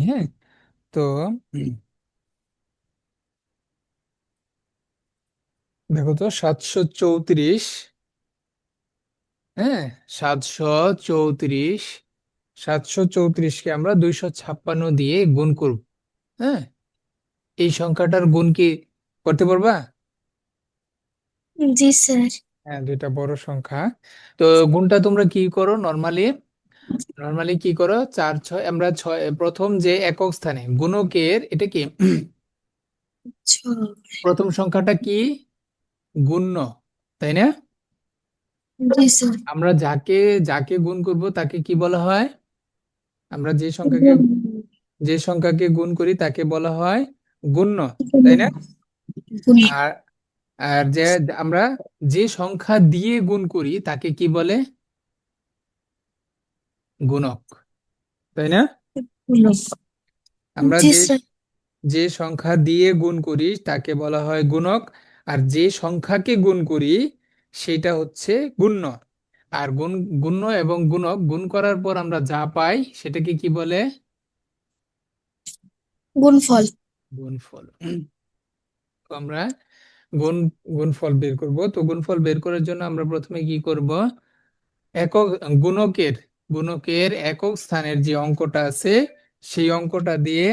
হ্যাঁ। তো উম, দেখো তো 734, হ্যাঁ, 734, 734কে আমরা 256 দিয়ে গুণ করব। হ্যাঁ, এই সংখ্যাটার গুণ কি করতে পারবা? জি স্যার। হ্যাঁ, দুইটা বড় সংখ্যা। তো গুণটা তোমরা কি করো নর্মালি? নর্মালি কি করো, 4 6, আমরা ছয় প্রথম যে একক স্থানে গুণকের এটা কি ছয়। প্রথম সংখ্যাটা কি? গুণ্য, তাই না? জি স্যার। আমরা যাকে যাকে গুণ করব তাকে কি বলা হয়? আমরা গুণ। যে সংখ্যাকে গুণ করি তাকে বলা হয় গুণ্য, গুণ। তাই না? গুণ। আর আর যে আমরা যে সংখ্যা দিয়ে গুণ করি তাকে কি বলে? গুণক, তাই না? গুণক। আমরা জি যে স্যার। যে সংখ্যা দিয়ে গুণ করি তাকে বলা হয় গুণক, আর যে সংখ্যাকে গুণ করি সেটা হচ্ছে গুণ্য। আর গুণ্য এবং গুণক গুণ করার পর আমরা যা পাই সেটাকে কি বলে? গুণফল। গুণফল। তো আমরা গুণ গুণফল বের করব। তো গুণফল বের করার জন্য আমরা প্রথমে কি করব, একক গুণকের গুণকের একক স্থানের যে অঙ্কটা আছে সেই অঙ্কটা দিয়ে,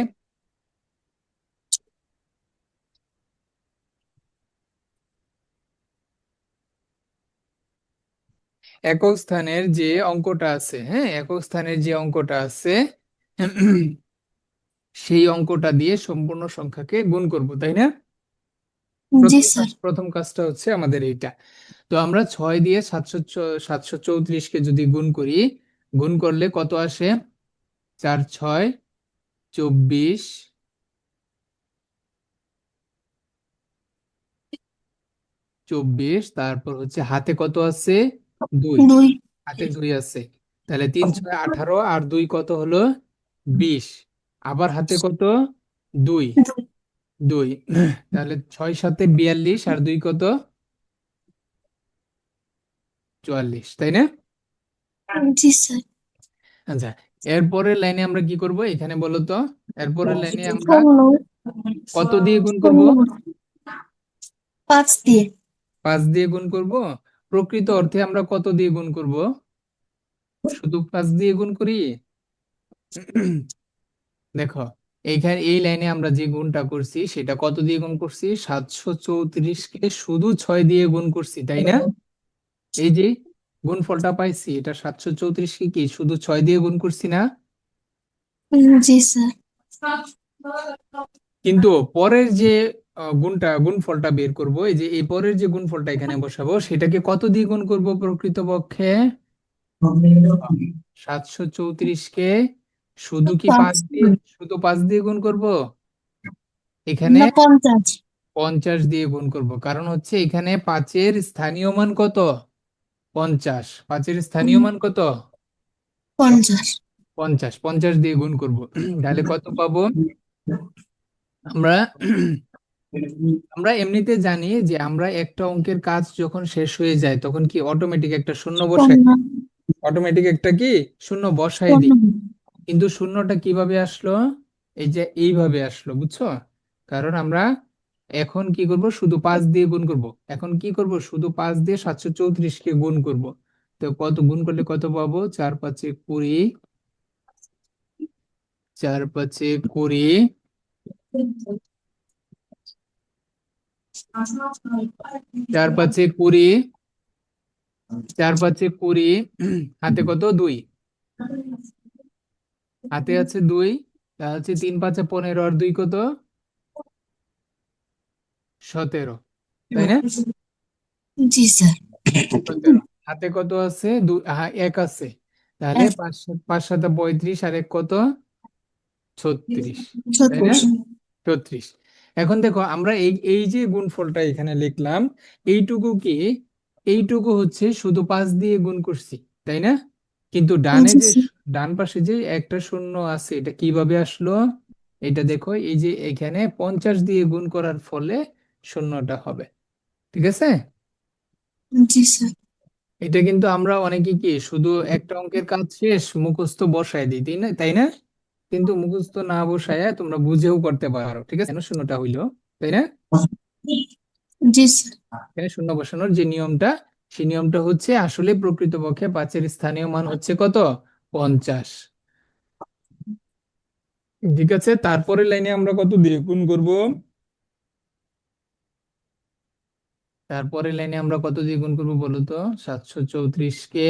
একক স্থানের যে অঙ্কটা আছে, হ্যাঁ, একক স্থানের যে অঙ্কটা আছে সেই অঙ্কটা দিয়ে সম্পূর্ণ সংখ্যাকে গুণ করব, তাই না? জি স্যার। প্রথম কাজটা হচ্ছে আমাদের এইটা। তো আমরা 6 দিয়ে 734কে যদি গুণ করি, গুণ করলে কত আসে? 4 6 24, 24, তারপর হচ্ছে হাতে কত আছে? 2। দুই। হাতে 2 আছে, তাহলে 3 6 18, আর 2 কত হলো? 20। আবার হাতে কত? 2। 2 তাহলে 6 7 42, আর 2 কত? 44, তাই না? জি স্যার। আচ্ছা, এরপরের লাইনে আমরা কি করব এখানে বলো তো? এরপরের লাইনে আমরা শূন্য। কত দিয়ে গুণ করব? শূন্য। 5 দিয়ে। 5 দিয়ে গুণ করব। প্রকৃত অর্থে আমরা কত দিয়ে গুণ করব? শুধু 5 দিয়ে গুণ করি? দেখো, এইখানে এই লাইনে আমরা যে গুণটা করছি সেটা কত দিয়ে গুণ করছি? 734কে শুধু 6 দিয়ে গুণ করছি, তাই না? এই যে গুণফলটা পাইছি, এটা 734কে কি শুধু 6 দিয়ে গুণ করছি না? জি স্যার। কিন্তু পরের যে গুণফলটা বের করব, এই যে এই পরের যে গুণফলটা এখানে বসাবো সেটাকে কত দিয়ে গুণ করব প্রকৃতপক্ষে? 734কে শুধু কি 5 5। দিয়ে, শুধু 5 দিয়ে গুণ করব? এখানে না, 50। 50 দিয়ে গুণ করব, কারণ হচ্ছে এখানে 5-এর স্থানীয় মান কত? 50। 5-এর স্থানীয় মান কত? 50। 50। 50 দিয়ে গুণ করব। তাহলে কত পাবো আমরা? আমরা এমনিতে জানি যে আমরা একটা অঙ্কের কাজ যখন শেষ হয়ে যায় তখন কি অটোমেটিক একটা শূন্য বসাই, শূন্য। অটোমেটিক একটা কি শূন্য বসাই দিই। শূন্য। কিন্তু শূন্যটা কিভাবে আসলো? এই যে এইভাবে আসলো, বুঝছো? কারণ আমরা এখন কি করব, শুধু 5 দিয়ে গুণ করব। এখন কি করব, শুধু 5 দিয়ে 734কে গুণ করব। তো কত গুণ করলে কত পাবো? 4 5 20, 4 5 20, 4 5 20, 4 5 20, হাতে কত? 2। হাতে আছে 2, তা হচ্ছে 3 5 15, আর 2 কত? 17, তাই না? জি স্যার। 17। হাতে কত আছে? 1 আছে, তাহলে এক। 5 5 7 35, আর 1 কত? 36, তাই না? 36। 36। এখন দেখো আমরা এই এই যে গুণফলটা এখানে লিখলাম, এইটুকু কি, এইটুকু হচ্ছে শুধু 5 দিয়ে গুণ করছি, তাই না? কিন্তু ডানে জি যে স্যার। ডান পাশে যে একটা শূন্য আছে এটা কিভাবে আসলো? এটা দেখো, এই যে এখানে 50 দিয়ে গুণ করার ফলে শূন্যটা হবে, ঠিক আছে? জি স্যার। এটা কিন্তু আমরা অনেকে কি শুধু একটা অঙ্কের কাজ শেষ মুখস্থ বসায় দিই, তাই না? তাই না? কিন্তু মুখস্থ না বসায় তোমরা বুঝেও করতে পারো, ঠিক আছে? কেন শূন্যটা হইলো, তাই না? জি স্যার। এখানে শূন্য বসানোর যে নিয়মটা, সেই নিয়মটা হচ্ছে আসলে প্রকৃতপক্ষে 5-এর স্থানীয় মান হচ্ছে কত? 50। ঠিক আছে, তারপরে লাইনে আমরা কত দিয়ে গুণ করব? তারপরে লাইনে আমরা কত দিয়ে গুণ করব বলো তো? 734 কে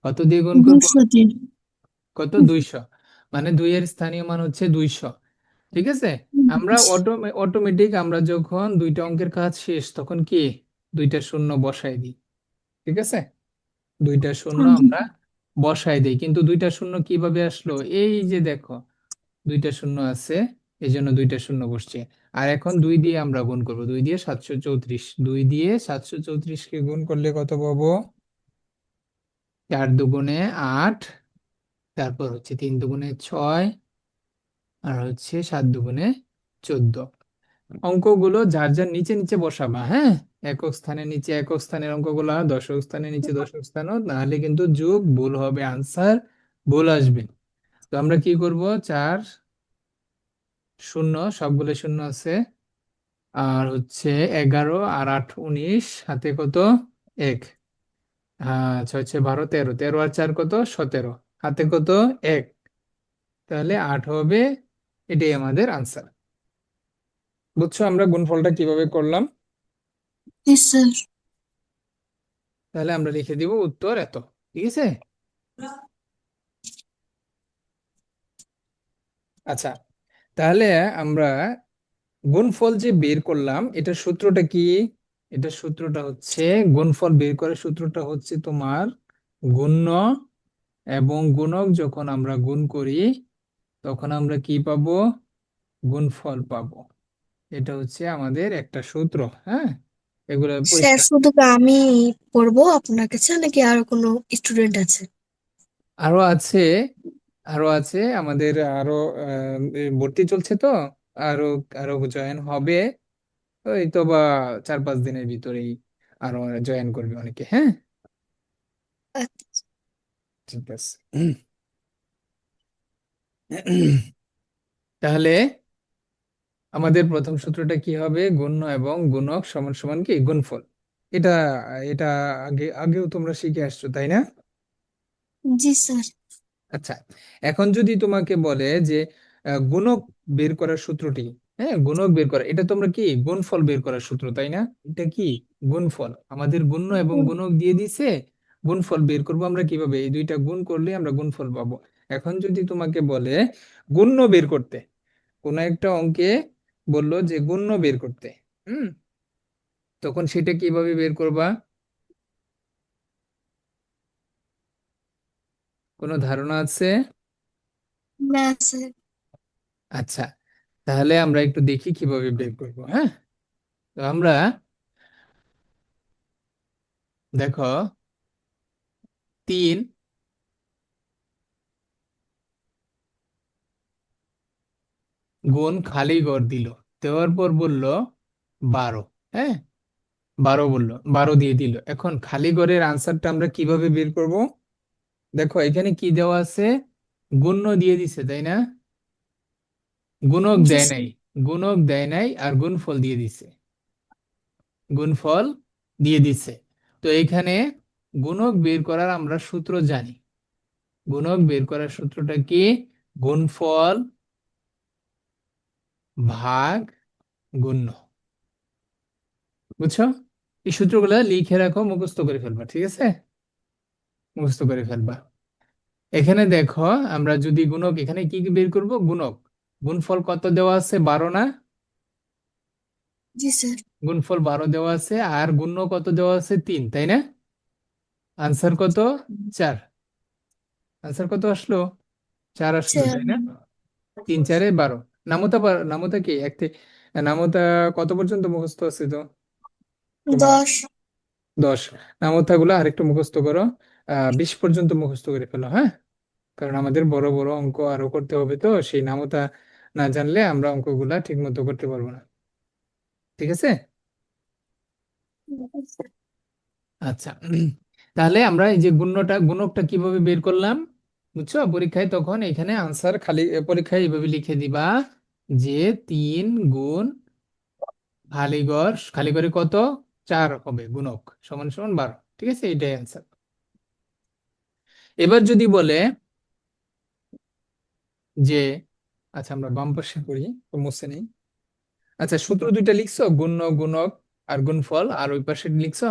কত দিয়ে গুণ করব? 203। কত? 200। মানে 2-এর স্থানীয় মান হচ্ছে 200। ঠিক আছে, আমরা অটোমেটিক আমরা যখন দুইটা অঙ্কের কাজ শেষ তখন কি দুইটা শূন্য বসাই দিই। ঠিক আছে, দুইটা শূন্য আমরা বসাই দিই। কিন্তু দুইটা শূন্য কিভাবে আসলো? এই যে দেখো, দুইটা শূন্য আছে, এই জন্য দুইটা শূন্য বসছে। আর এখন 2 দিয়ে আমরা গুণ করব, 2 দিয়ে 734, 2 দিয়ে 734 কে গুণ করলে কত পাবো? 4 দুগুণে 8, তারপর হচ্ছে 3 দুগুণে 6, আর হচ্ছে 7 দুগুণে 14। অঙ্কগুলো যার যার নিচে নিচে বসাবা, হ্যাঁ? একক স্থানের নিচে একক স্থানের অঙ্কগুলা, দশক স্থানের নিচে দশক স্থানও, নাহলে কিন্তু যোগ ভুল হবে, আনসার ভুল আসবে। তো আমরা কি করব? 4 শূন্য, সবগুলো শূন্য আছে, আর হচ্ছে 11 আর 8 19, হাতে কত? 1। হ্যাঁ, 6 6 12 13, 13 আর 4 কত? 17, হাতে কত? 1। তাহলে 8 হবে, এটাই আমাদের আনসার। বুঝছো আমরা গুণফলটা কিভাবে করলাম? জি স্যার। তাহলে আমরা লিখে দিব উত্তর এত। ঠিক আছে, আচ্ছা, তাহলে আমরা গুণফল যে বের করলাম, এটার সূত্রটা কি? এটার সূত্রটা হচ্ছে, গুণফল বের করার সূত্রটা হচ্ছে তোমার গুণ্য এবং গুণক যখন আমরা গুণ করি তখন আমরা কি পাবো? গুণফল পাবো। এটা হচ্ছে আমাদের একটা সূত্র, হ্যাঁ? এগুলো স্যার পরীক্ষা শুধু কি আমি পড়বো আপনার কাছে নাকি আরো কোনো স্টুডেন্ট আছে? আরো আছে, আরো আছে আমাদের, আরো ভর্তি চলছে তো, আরো আরো জয়েন হবে। ওই তো বা 4-5 দিনের ভিতরেই আরো জয়েন করবে অনেকে, হ্যাঁ? আচ্ছা। ঠিক আছে। তাহলে আমাদের প্রথম সূত্রটা কি হবে? গুণ্য এবং গুণক সমান সমান কি? গুণফল। এটা এটা আগেও তোমরা শিখে আসছো, তাই না? জি স্যার। আচ্ছা, এখন যদি তোমাকে বলে যে গুণক বের করার সূত্রটি, হ্যাঁ, গুণক বের করা, এটা তোমরা কি গুণফল বের করার সূত্র, তাই না? এটা কি গুণফল, আমাদের গুণ্য এবং গুণক দিয়ে দিছে, গুণফল বের করব আমরা কিভাবে? এই দুইটা গুণ করলে আমরা গুণফল পাবো। এখন যদি তোমাকে বলে গুণ্য বের করতে, কোন একটা অঙ্কে বললো যে গুণ্য বের করতে, হুম, তখন সেটা কিভাবে বের করবা? কোনো ধারণা আছে? না স্যার। আচ্ছা, তাহলে আমরা একটু দেখি কিভাবে বের করব, হ্যাঁ? তো আমরা দেখো, 3 গুণ খালি ঘর দিল, দেওয়ার পর বলল 12, হ্যাঁ, 12 বললো, 12 দিয়ে দিল। এখন খালি ঘরের আনসারটা আমরা কিভাবে বের করব? দেখো এখানে কি দেওয়া আছে? গুণ্য দিয়ে দিছে, তাই না? গুণক জি দেয় স্যার। নাই, গুণক দেয় নাই, আর গুণফল দিয়ে দিছে, গুণফল দিয়ে দিছে। তো এখানে গুণক বের করার আমরা সূত্র জানি। গুণক বের করার সূত্রটা কি? গুণফল ভাগ গুণ্য। বুঝছো? এই সূত্রগুলো লিখে রাখো, মুখস্থ করে ফেলবা, ঠিক আছে? মুখস্থ করে ফেলবা। এখানে দেখো, আমরা যদি গুণক, এখানে কি কি বের করব? গুণক, গুণফল কত দেওয়া আছে? 12 না? জি স্যার। গুণফল 12 দেওয়া আছে, আর গুণ্য কত দেওয়া আছে? 3, তাই না? আনসার কত? 4। আনসার কত আসলো? 4 আসলো, স্যার। তাই না? 3 4 12। নামতা নামতা কি এক থেকে, নামতা কত পর্যন্ত মুখস্থ আছে তো তোমার? 10। 10। নামতা গুলো আরেকটু মুখস্থ করো, 20 পর্যন্ত মুখস্থ করে ফেলো, হ্যাঁ? কারণ আমাদের বড় বড় অঙ্ক আরো করতে হবে, তো সেই নামতা না জানলে আমরা অঙ্কগুলা ঠিক মতো করতে পারবো না। ঠিক আছে, আচ্ছা। তাহলে আমরা এই যে গুণকটা কিভাবে বের করলাম? বুঝছো? পরীক্ষায় তখন এখানে আনসার খালি পরীক্ষায় এইভাবে লিখে দিবা যে 3 গুণ খালি করে কত 4 হবে গুণক সমান সমান 12। ঠিক আছে, এটাই অ্যান্সার। এবার যদি বলে যে, আচ্ছা আমরা বাম পাশে করি, তো মুছে নেই। আচ্ছা, সূত্র দুইটা লিখছো, গুণ্য গুণক আর গুণফল, আর ওই পাশে লিখছো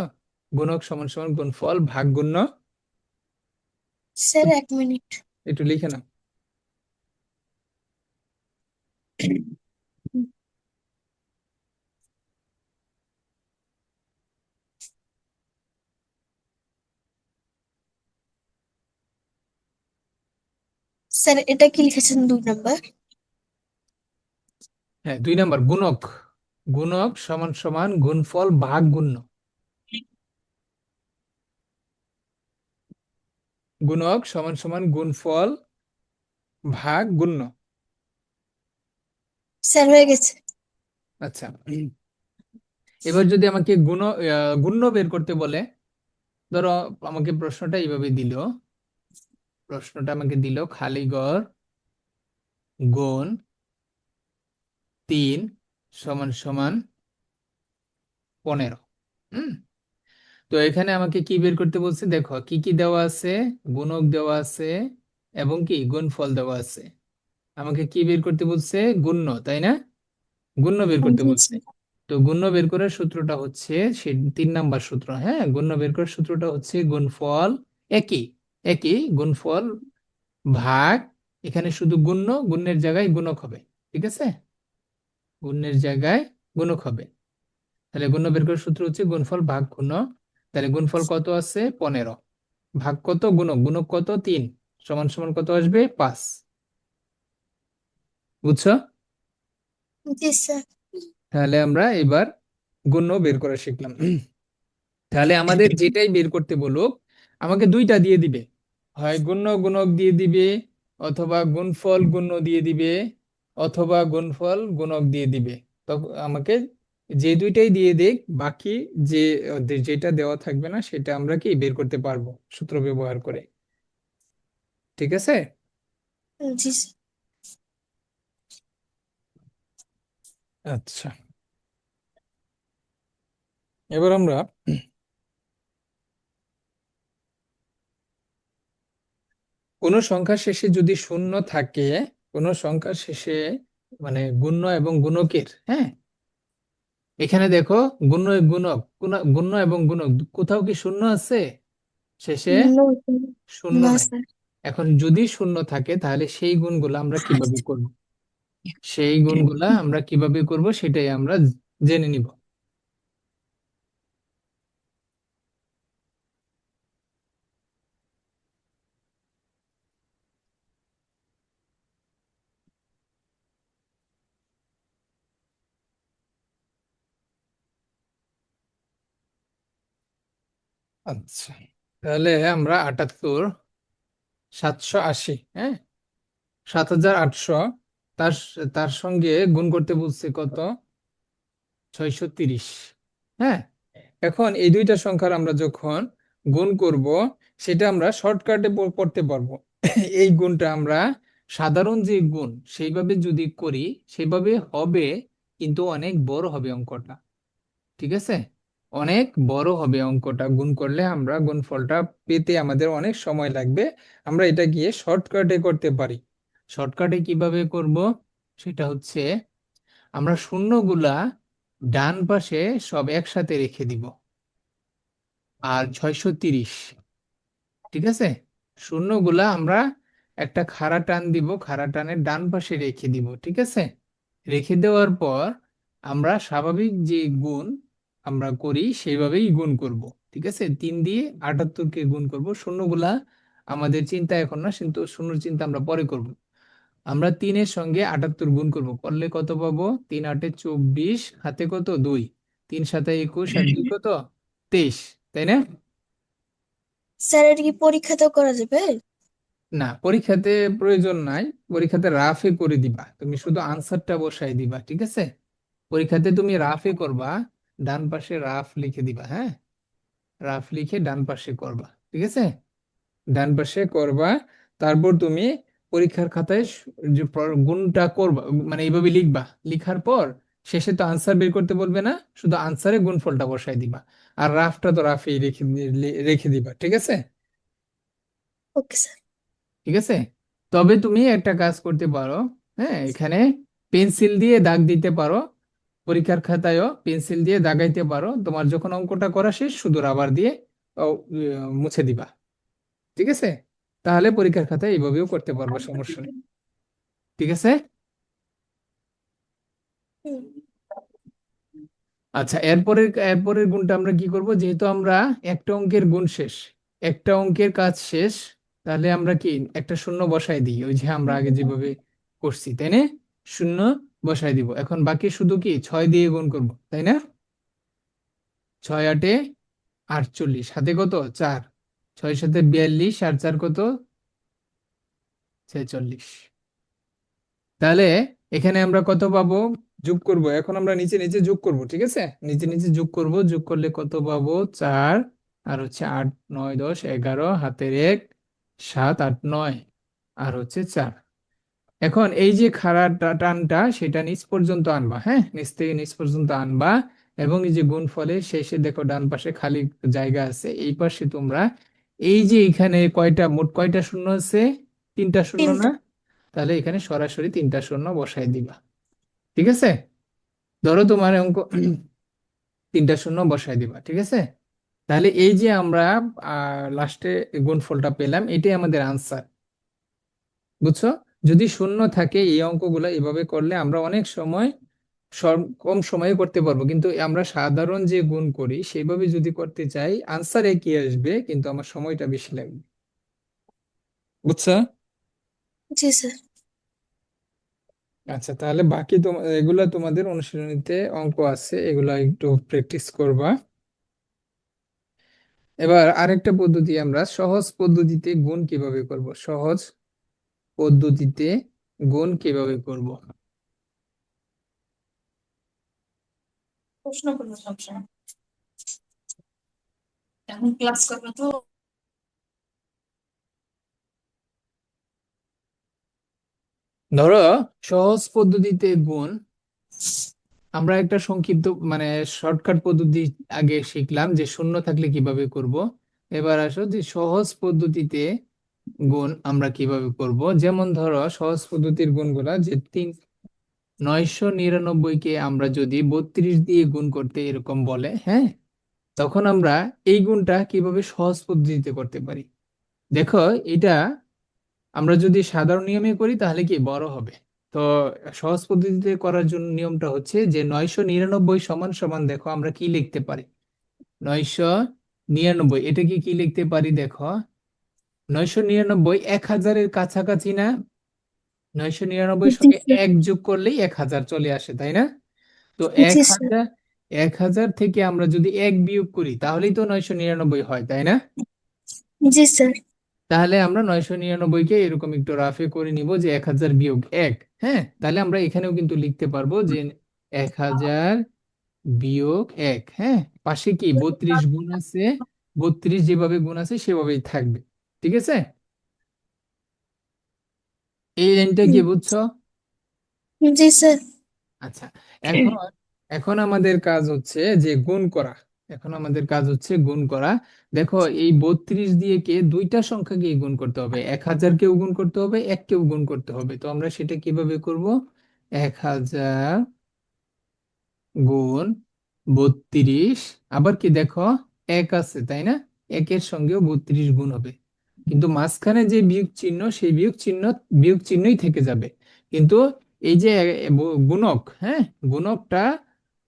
গুণক সমান সমান গুণফল ভাগ গুণ্য। Sir 1 minute. একটু লিখে নাও। স্যার এটা কি লিখেছেন 2 নাম্বার? হ্যাঁ, 2 নাম্বার গুণক। গুণক সমান সমান গুণফল ভাগ গুণ্য। গুণক সমান সমান গুণফল ভাগ গুণ্য। স্যার হয়ে গেছে। আচ্ছা, এবার যদি আমাকে গুণ্য বের করতে বলে, ধরো আমাকে প্রশ্নটা এইভাবে দিল, খালি ঘর গুণ 3 সমান সমান 15। হুম। তো এখানে আমাকে কি বের করতে বলছে, দেখো কি কি দেওয়া আছে, গুণক দেওয়া আছে এবং কি গুণফল দেওয়া আছে। আমাকে কি বের করতে বলছে, গুণ্য, তাই না? গুণ্য বের করতে জি বলছে। স্যার। তো গুণ্য বের করার সূত্রটা হচ্ছে সে 3 নাম্বার সূত্র। হ্যাঁ, গুণ্য বের করার সূত্রটা হচ্ছে গুণফল একই একই গুণফল ভাগ, এখানে শুধু গুণ্যের জায়গায় গুণক হবে। ঠিক আছে, গুণ্যের জায়গায় গুণক হবে। তাহলে গুণ্য বের করার সূত্র হচ্ছে গুণফল ভাগ গুণ্য। তাহলে গুণফল কত আছে 15, ভাগ কত গুণক, গুণক কত 3, সমান সমান কত আসবে 5। বুঝছো? জি স্যার। তাহলে আমরা এবার গুণ্য বের করা শিখলাম। তাহলে আমাদের যেটাই বের করতে বলুক, আমাকে দুইটা দিয়ে দিবে, হয় গুণ্য গুণক দিয়ে দিবে, অথবা গুণফল গুণ্য দিয়ে দিবে, অথবা গুণফল গুণক দিয়ে দিবে। তখন আমাকে যে দুইটাই দিয়ে দেখ, বাকি যে যেটা দেওয়া থাকবে না সেটা আমরা কি বের করতে পারবো সূত্র ব্যবহার করে। ঠিক আছে। জি স্যার। আচ্ছা, এবার আমরা কোনো সংখ্যা শেষে যদি শূন্য থাকে, কোনো সংখ্যা শেষে মানে গুণ্য এবং গুণকের, হ্যাঁ, এখানে দেখো গুণ্য গুণক গুণ্য এবং গুণক কোথাও কি শূন্য আছে শেষে? নো। শূন্য না নাই। স্যার। এখন যদি শূন্য থাকে তাহলে সেই গুণগুলো আমরা কিভাবে করব, সেটাই আমরা জেনে নিব। আচ্ছা, তাহলে আমরা 78, 780, হ্যাঁ, 7800, তার তার সঙ্গে গুণ করতে বলছে কত, 630। হ্যাঁ, এখন এই দুইটা সংখ্যার আমরা যখন গুণ করব, সেটা আমরা শর্টকাটে পড়তে পারবো। এই গুণটা আমরা সাধারণ যে গুণ সেইভাবে যদি করি সেভাবে হবে, কিন্তু অনেক বড় হবে অঙ্কটা। ঠিক আছে, অনেক বড় হবে অঙ্কটা, গুণ করলে আমরা গুণফলটা পেতে আমাদের অনেক সময় লাগবে। আমরা এটা গিয়ে শর্টকাটে করতে পারি। শর্টকাটে কিভাবে করব, সেটা হচ্ছে আমরা শূন্যগুলা ডান পাশে সব একসাথে রেখে দিব, আর 630, ঠিক আছে, শূন্যগুলা আমরা একটা খাড়া টান দিব, খাড়া টানের ডান পাশে রেখে দিব। ঠিক আছে, রেখে দেওয়ার পর আমরা স্বাভাবিক যে গুণ আমরা করি সেইভাবেই গুণ করব। ঠিক আছে, 3 দিয়ে 78কে গুণ করব। শূন্যগুলা আমাদের চিন্তা এখন না, কিন্তু শূন্যর চিন্তা আমরা পরে করব। আমরা 3-এর সঙ্গে 78 গুণ করব, করলে কত পাবো, 3 8 24, হাতে কত 2, 3 7 21, আর 2 কত 23, তাই না? স্যার এটা কি পরীক্ষাতেও করা যাবে? না, পরীক্ষাতে প্রয়োজন নাই, পরীক্ষাতে রাফে করে দিবা, তুমি শুধু আনসারটা বসাই দিবা। ঠিক আছে, পরীক্ষাতে তুমি রাফে করবা, ডান পাশে রাফ লিখে দিবা। হ্যাঁ, রাফ লিখে ডান পাশে করবা। ঠিক আছে, ডান পাশে করবা। তারপর তুমি পরীক্ষার খাতায় যে গুণটা করবা, মানে এইভাবে লিখবা। লিখার পর শেষে তো আনসার বের করতে বলবে না, শুধু আনসারে গুণফলটা বসাই দিবা। আর রাফটা তো রাফেই রেখে দিবা, ঠিক আছে? Okay sir. ঠিক আছে। তবে তুমি একটা কাজ করতে পারো, হ্যাঁ, এখানে পেন্সিল দিয়ে দাগ দিতে পারো। পরীক্ষার খাতায়ও পেন্সিল দিয়ে দাগাইতে পারো। তোমার যখন অঙ্কটা করা শেষ শুধু রাবার দিয়ে মুছে দিবা, ঠিক আছে? তাহলে পরীক্ষার খাতায় এইভাবেও করতে পারবা, সমস্যা নেই। ঠিক আছে। হুম। আচ্ছা, এরপরের এরপরের গুণটা আমরা কি করব, যেহেতু আমরা একটা অঙ্কের গুণ শেষ, একটা অঙ্কের কাজ শেষ, তাহলে আমরা কি একটা শূন্য বসাই দিই, ওই যে আমরা আগে যেভাবে করছি, তাই না? শূন্য বসাই দিব। এখন বাকি শুধু কি 6 দিয়ে গুণ করব, তাই না? 6 8 48, হাতে কত 4, 6 7 42, আর 4 কত 46। তাহলে এখানে আমরা কত পাবো, যোগ করব। এখন আমরা নিচে নিচে যোগ করব, ঠিক আছে? নিচে নিচে যোগ করব, যোগ করলে কত পাবো, 4, আর হচ্ছে 8 9 10 11, হাতের 1 7 8 9, আর হচ্ছে 4। এখন এই যে খাড়া টানটা সেটা নিচ পর্যন্ত আনবা, হ্যাঁ, নিচ থেকে নিচ পর্যন্ত আনবা। এবং এই যে গুণফলের শেষে দেখো ডান পাশে খালি জায়গা আছে, এই পাশে তোমরা এই যে এখানে মোট কয়টা শূন্য আছে, 3টা শূন্য না? তিনটা। তাহলে এখানে সরাসরি 3টা শূন্য বসাই দিবা, ঠিক আছে? ধরো তোমার অঙ্ক 3টা শূন্য বসাই দিবা, ঠিক আছে? তাহলে এই যে আমরা লাস্টে গুণফলটা পেলাম, এটাই আমাদের আনসার, বুঝছো? যদি শূন্য থাকে এই অঙ্কগুলো এভাবে করলে আমরা অনেক সময় কম সময়ে করতে পারবো, কিন্তু আমরা সাধারণ যে গুণ করি সেইভাবে যদি করতে চাই আনসার একই আসবে, কিন্তু আমার সময়টা বেশি লাগবে, বুঝছো? জি স্যার। আচ্ছা, তাহলে বাকি এগুলা তোমাদের অনুশীলনীতে অঙ্ক আছে, এগুলা একটু প্র্যাকটিস করবা। এবার আরেকটা পদ্ধতি, আমরা সহজ পদ্ধতিতে গুণ কিভাবে করব, সহজ পদ্ধতিতে গুণ কিভাবে করব। প্রশ্ন করবো সবসময়, এখন ক্লাস করবো তো। ধরো সহজ পদ্ধতিতে গুণ, আমরা একটা সংক্ষিপ্ত মানে শর্টকাট পদ্ধতি আগে শিখলাম যে শূন্য থাকলে কিভাবে করব। এবার আসো যে সহজ পদ্ধতিতে গুণ আমরা কিভাবে করব। যেমন ধরো সহজ পদ্ধতির গুণগুলা যে 999-কে আমরা যদি 32 দিয়ে গুণ করতে এরকম বলে, হ্যাঁ, তখন আমরা এই গুণটা কিভাবে সহজ পদ্ধতিতে করতে পারি। দেখো, এটা আমরা যদি সাধারণ নিয়মে করি তাহলে কি বড় হবে। তো সহজ পদ্ধতিতে করার জন্য নিয়মটা হচ্ছে যে 999 সমান সমান, দেখো আমরা কি লিখতে পারি, 999 এটাকে কি লিখতে পারি, দেখো 999 1000-এর কাছাকাছি না? 999 জি সঙ্গে স্যার। এক যোগ করলেই 1000 চলে আসে, তাই না? তো এক জি স্যার। হাজার 1000 থেকে আমরা যদি এক বিয়োগ করি তাহলেই তো 999 হয়, তাই না? জি স্যার। তাহলে আমরা 999-কে এরকম একটু রাফে করে নিব যে 1000 বিয়োগ 1, হ্যাঁ, তাহলে আমরা এখানেও কিন্তু লিখতে পারবো যে 1000 বিয়োগ 1, হ্যাঁ, পাশে কি 32 গুণ আছে, 32 যেভাবে গুণ আছে সেভাবেই থাকবে, ঠিক আছে? এই লাইনটা কি বুঝছো? জি স্যার। আচ্ছা, এখন এখন আমাদের কাজ হচ্ছে যে গুণ করা। এখন আমাদের কাজ হচ্ছে গুণ করা। দেখো, এই 32 দিয়ে কে দুইটা সংখ্যাকে গুণ করতে হবে, 1000-কেও গুণ করতে হবে, 1-কেও গুণ করতে হবে। তো আমরা সেটা কিভাবে করব, 1000 গুণ 32, আবার কি দেখো এক আছে, তাই না? একের সঙ্গেও 32 গুণ হবে, কিন্তু মাঝখানে যে বিয়োগ চিহ্ন সেই বিয়োগ চিহ্নই থেকে যাবে। কিন্তু এই যে গুণক, হ্যাঁ, গুণকটা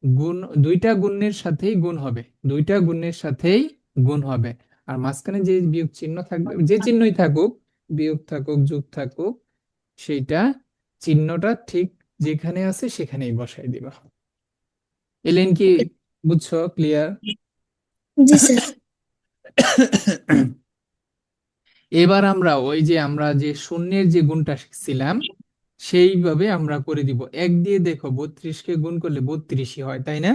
গুণ দুইটা গুণের সাথেই গুণ হবে, দুইটা গুণের সাথেই গুণ হবে। আর মাঝখানে যে বিয়োগ চিহ্ন থাকবে, যে চিহ্নই থাকুক, বিয়োগ থাকুক যোগ থাকুক, সেইটা চিহ্নটা ঠিক যেখানে আছে সেখানেই বসাই দিবা। এলেন কি, ওকে। বুঝছো? ক্লিয়ার? জি স্যার। এবার আমরা ওই যে আমরা যে শূন্যের যে গুণটা শিখছিলাম সেইভাবে আমরা করে দিব। এক দিয়ে দেখো 32-কে গুণ করলে 32-ই হয়, তাই না?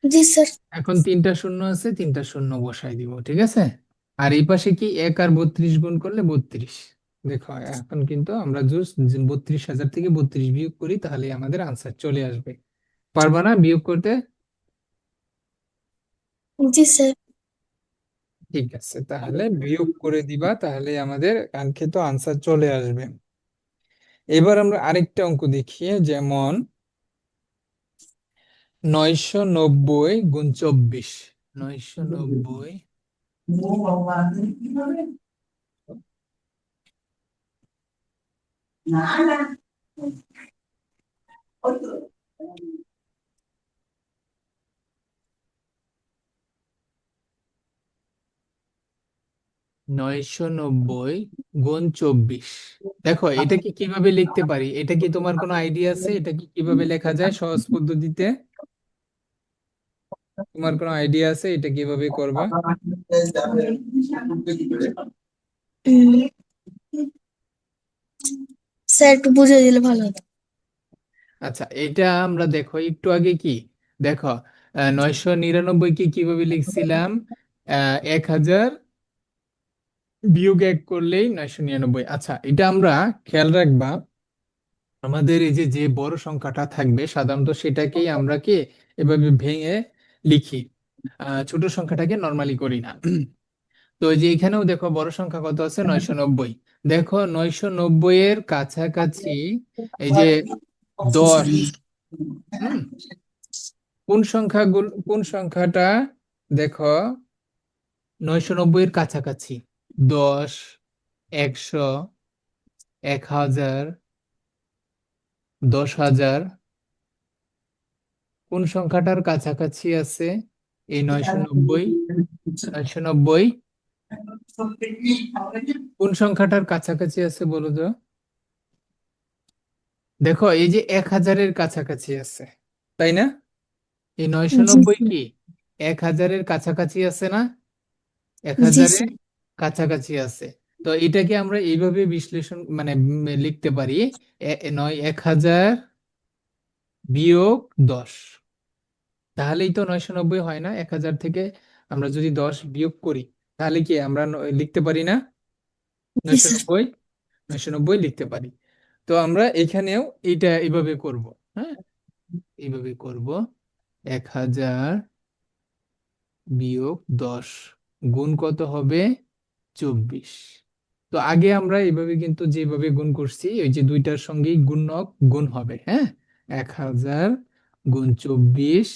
জি স্যার। এখন 3টা শূন্য আছে, 3টা শূন্য বসাই দিব, ঠিক আছে? আর এই পাশে কি 1 আর 32 গুণ করলে 32। দেখো এখন কিন্তু আমরা জাস্ট 32,000 থেকে 32 বিয়োগ করি, তাহলে আমাদের আনসার চলে আসবে। পারবা না বিয়োগ করতে? জি স্যার। ঠিক আছে, তাহলে বিয়োগ করে দিবা, তাহলে আমাদের কাঙ্ক্ষিত আনসার চলে আসবে। এবার আমরা আরেকটা অঙ্ক দেখি, যেমন 990 গুণ 24। 990 990 গুণ 24। দেখো এটাকে কিভাবে লিখতে পারি, এটা কি তোমার কোনো আইডিয়া আছে? এটা কি কিভাবে লেখা যায় সহজ পদ্ধতিতে? তোমার কোনো আইডিয়া আছে এটা কিভাবে করবা? উম, স্যার একটু বুঝিয়ে দিলে ভালো হতো। আচ্ছা, এটা আমরা দেখো একটু আগে কি, দেখো 999 কে কিভাবে লিখছিলাম? 1000 বিয়োগ 1 করলেই 999। আচ্ছা, এটা আমরা খেয়াল রাখবা, আমাদের এই যে যে বড় সংখ্যাটা থাকবে সাধারণত সেটাকেই আমরা কি এভাবে ভেঙে লিখি, ছোট সংখ্যাটাকে নর্মালি করি না। তো এই যে এখানেও দেখো বড় সংখ্যা কত আছে, 990। দেখো 990 এর কাছাকাছি এই যে 10, হুম, কোন সংখ্যাটা, দেখো 990 এর কাছাকাছি 10, 100, 1000, 10,000, কোন সংখ্যাটার কাছাকাছি আছে এই 990? 990 কোন সংখ্যাটার কাছাকাছি আছে বলো তো? দেখো এই যে 1000-এর কাছাকাছি আছে, তাই না? এই নয়শো জি নব্বই স্যার। কি 1000-এর কাছাকাছি আছে না? এক জি হাজারের স্যার। কাছাকাছি আছে। তো এটাকে আমরা এইভাবে বিশ্লেষণ মানে লিখতে পারি, 1000 বিয়োগ 10। তাহলেই তো 990 হয় না? 1000 থেকে আমরা যদি 10 বিয়োগ করি, তাহলে কি আমরা লিখতে পারি না জি নয়শো স্যার। নব্বই 990 লিখতে পারি। তো আমরা এখানেও এইটা এইভাবে করব। হ্যাঁ, এইভাবে করব, 1000 বিয়োগ 10 গুণ কত হবে? 24। তো আগে আমরা এইভাবে কিন্তু যেভাবে গুণ করছি ওই যে দুইটার সঙ্গেই গুণক গুণ হবে, হ্যাঁ, 1000 গুণ 24,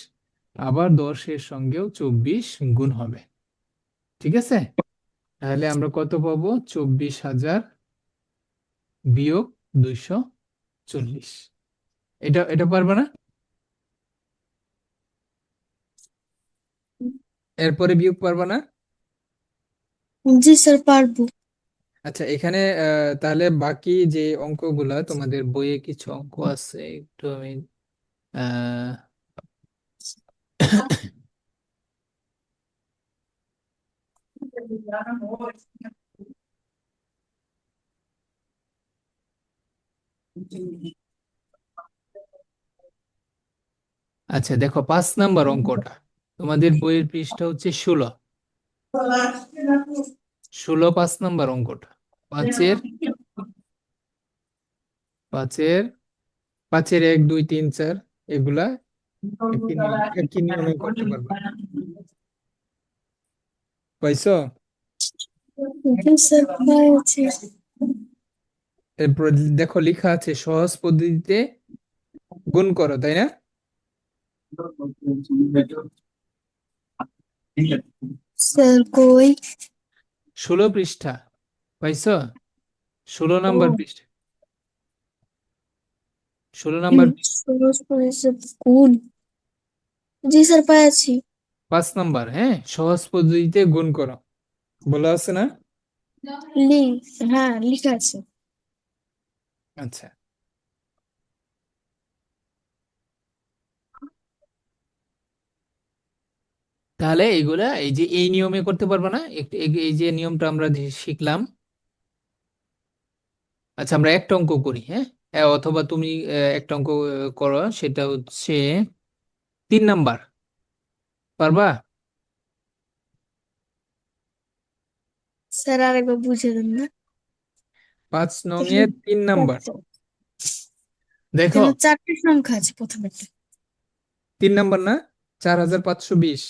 আবার 10-এর সঙ্গেও 24 গুণ হবে। ঠিক আছে, তাহলে আমরা কত পাবো? 24,000 বিয়োগ 240। এটা এটা পারবে না? এরপরে বিয়োগ পারবে না? জি স্যার পারবো। আচ্ছা, এখানে তাহলে বাকি যে অঙ্কগুলা তোমাদের বইয়ে কিছু অঙ্ক আছে, একটু আমি আহ আচ্ছা, দেখো 5 নাম্বার অঙ্কটা, তোমাদের বইয়ের পৃষ্ঠা হচ্ছে 16। 16 5 নাম্বার অঙ্কটা, পাঁচের পাঁচের পাঁচের 1 2 3 4 এগুলা একই নিয়মে করতে পারবা। পাইছো? জি স্যার পাইছি। এরপর দেখো লেখা আছে সহজ পদ্ধতিতে গুণ করো, তাই না? স্যার কই? 16 পৃষ্ঠা, পাইছো? 16 নাম্বার পৃষ্ঠা, 16 নাম্বার পৃষ্ঠা, সহজ করেছে কোন? জি স্যার পাইছি। 5 নাম্বার, হ্যাঁ, সহজ পদ্ধতিতে গুণ করো বলা আছে না? লি হ্যাঁ লিখা আছে। আচ্ছা, তাহলে এইগুলা এই যে এই নিয়মে করতে পারবে না, একটু এই যে নিয়মটা আমরা যে শিখলাম। আচ্ছা, আমরা একটা অঙ্ক করি, হ্যাঁ, অথবা তুমি একটা অঙ্ক করো, সেটা হচ্ছে 3 নাম্বার, পারবা? স্যার আরেকবার বুঝিয়ে দেন না। 5 নং এখানে এর 3 নাম্বার। দেখো এখানে চারটে সংখ্যা আছে প্রথমে। 3 নাম্বার না, 4520,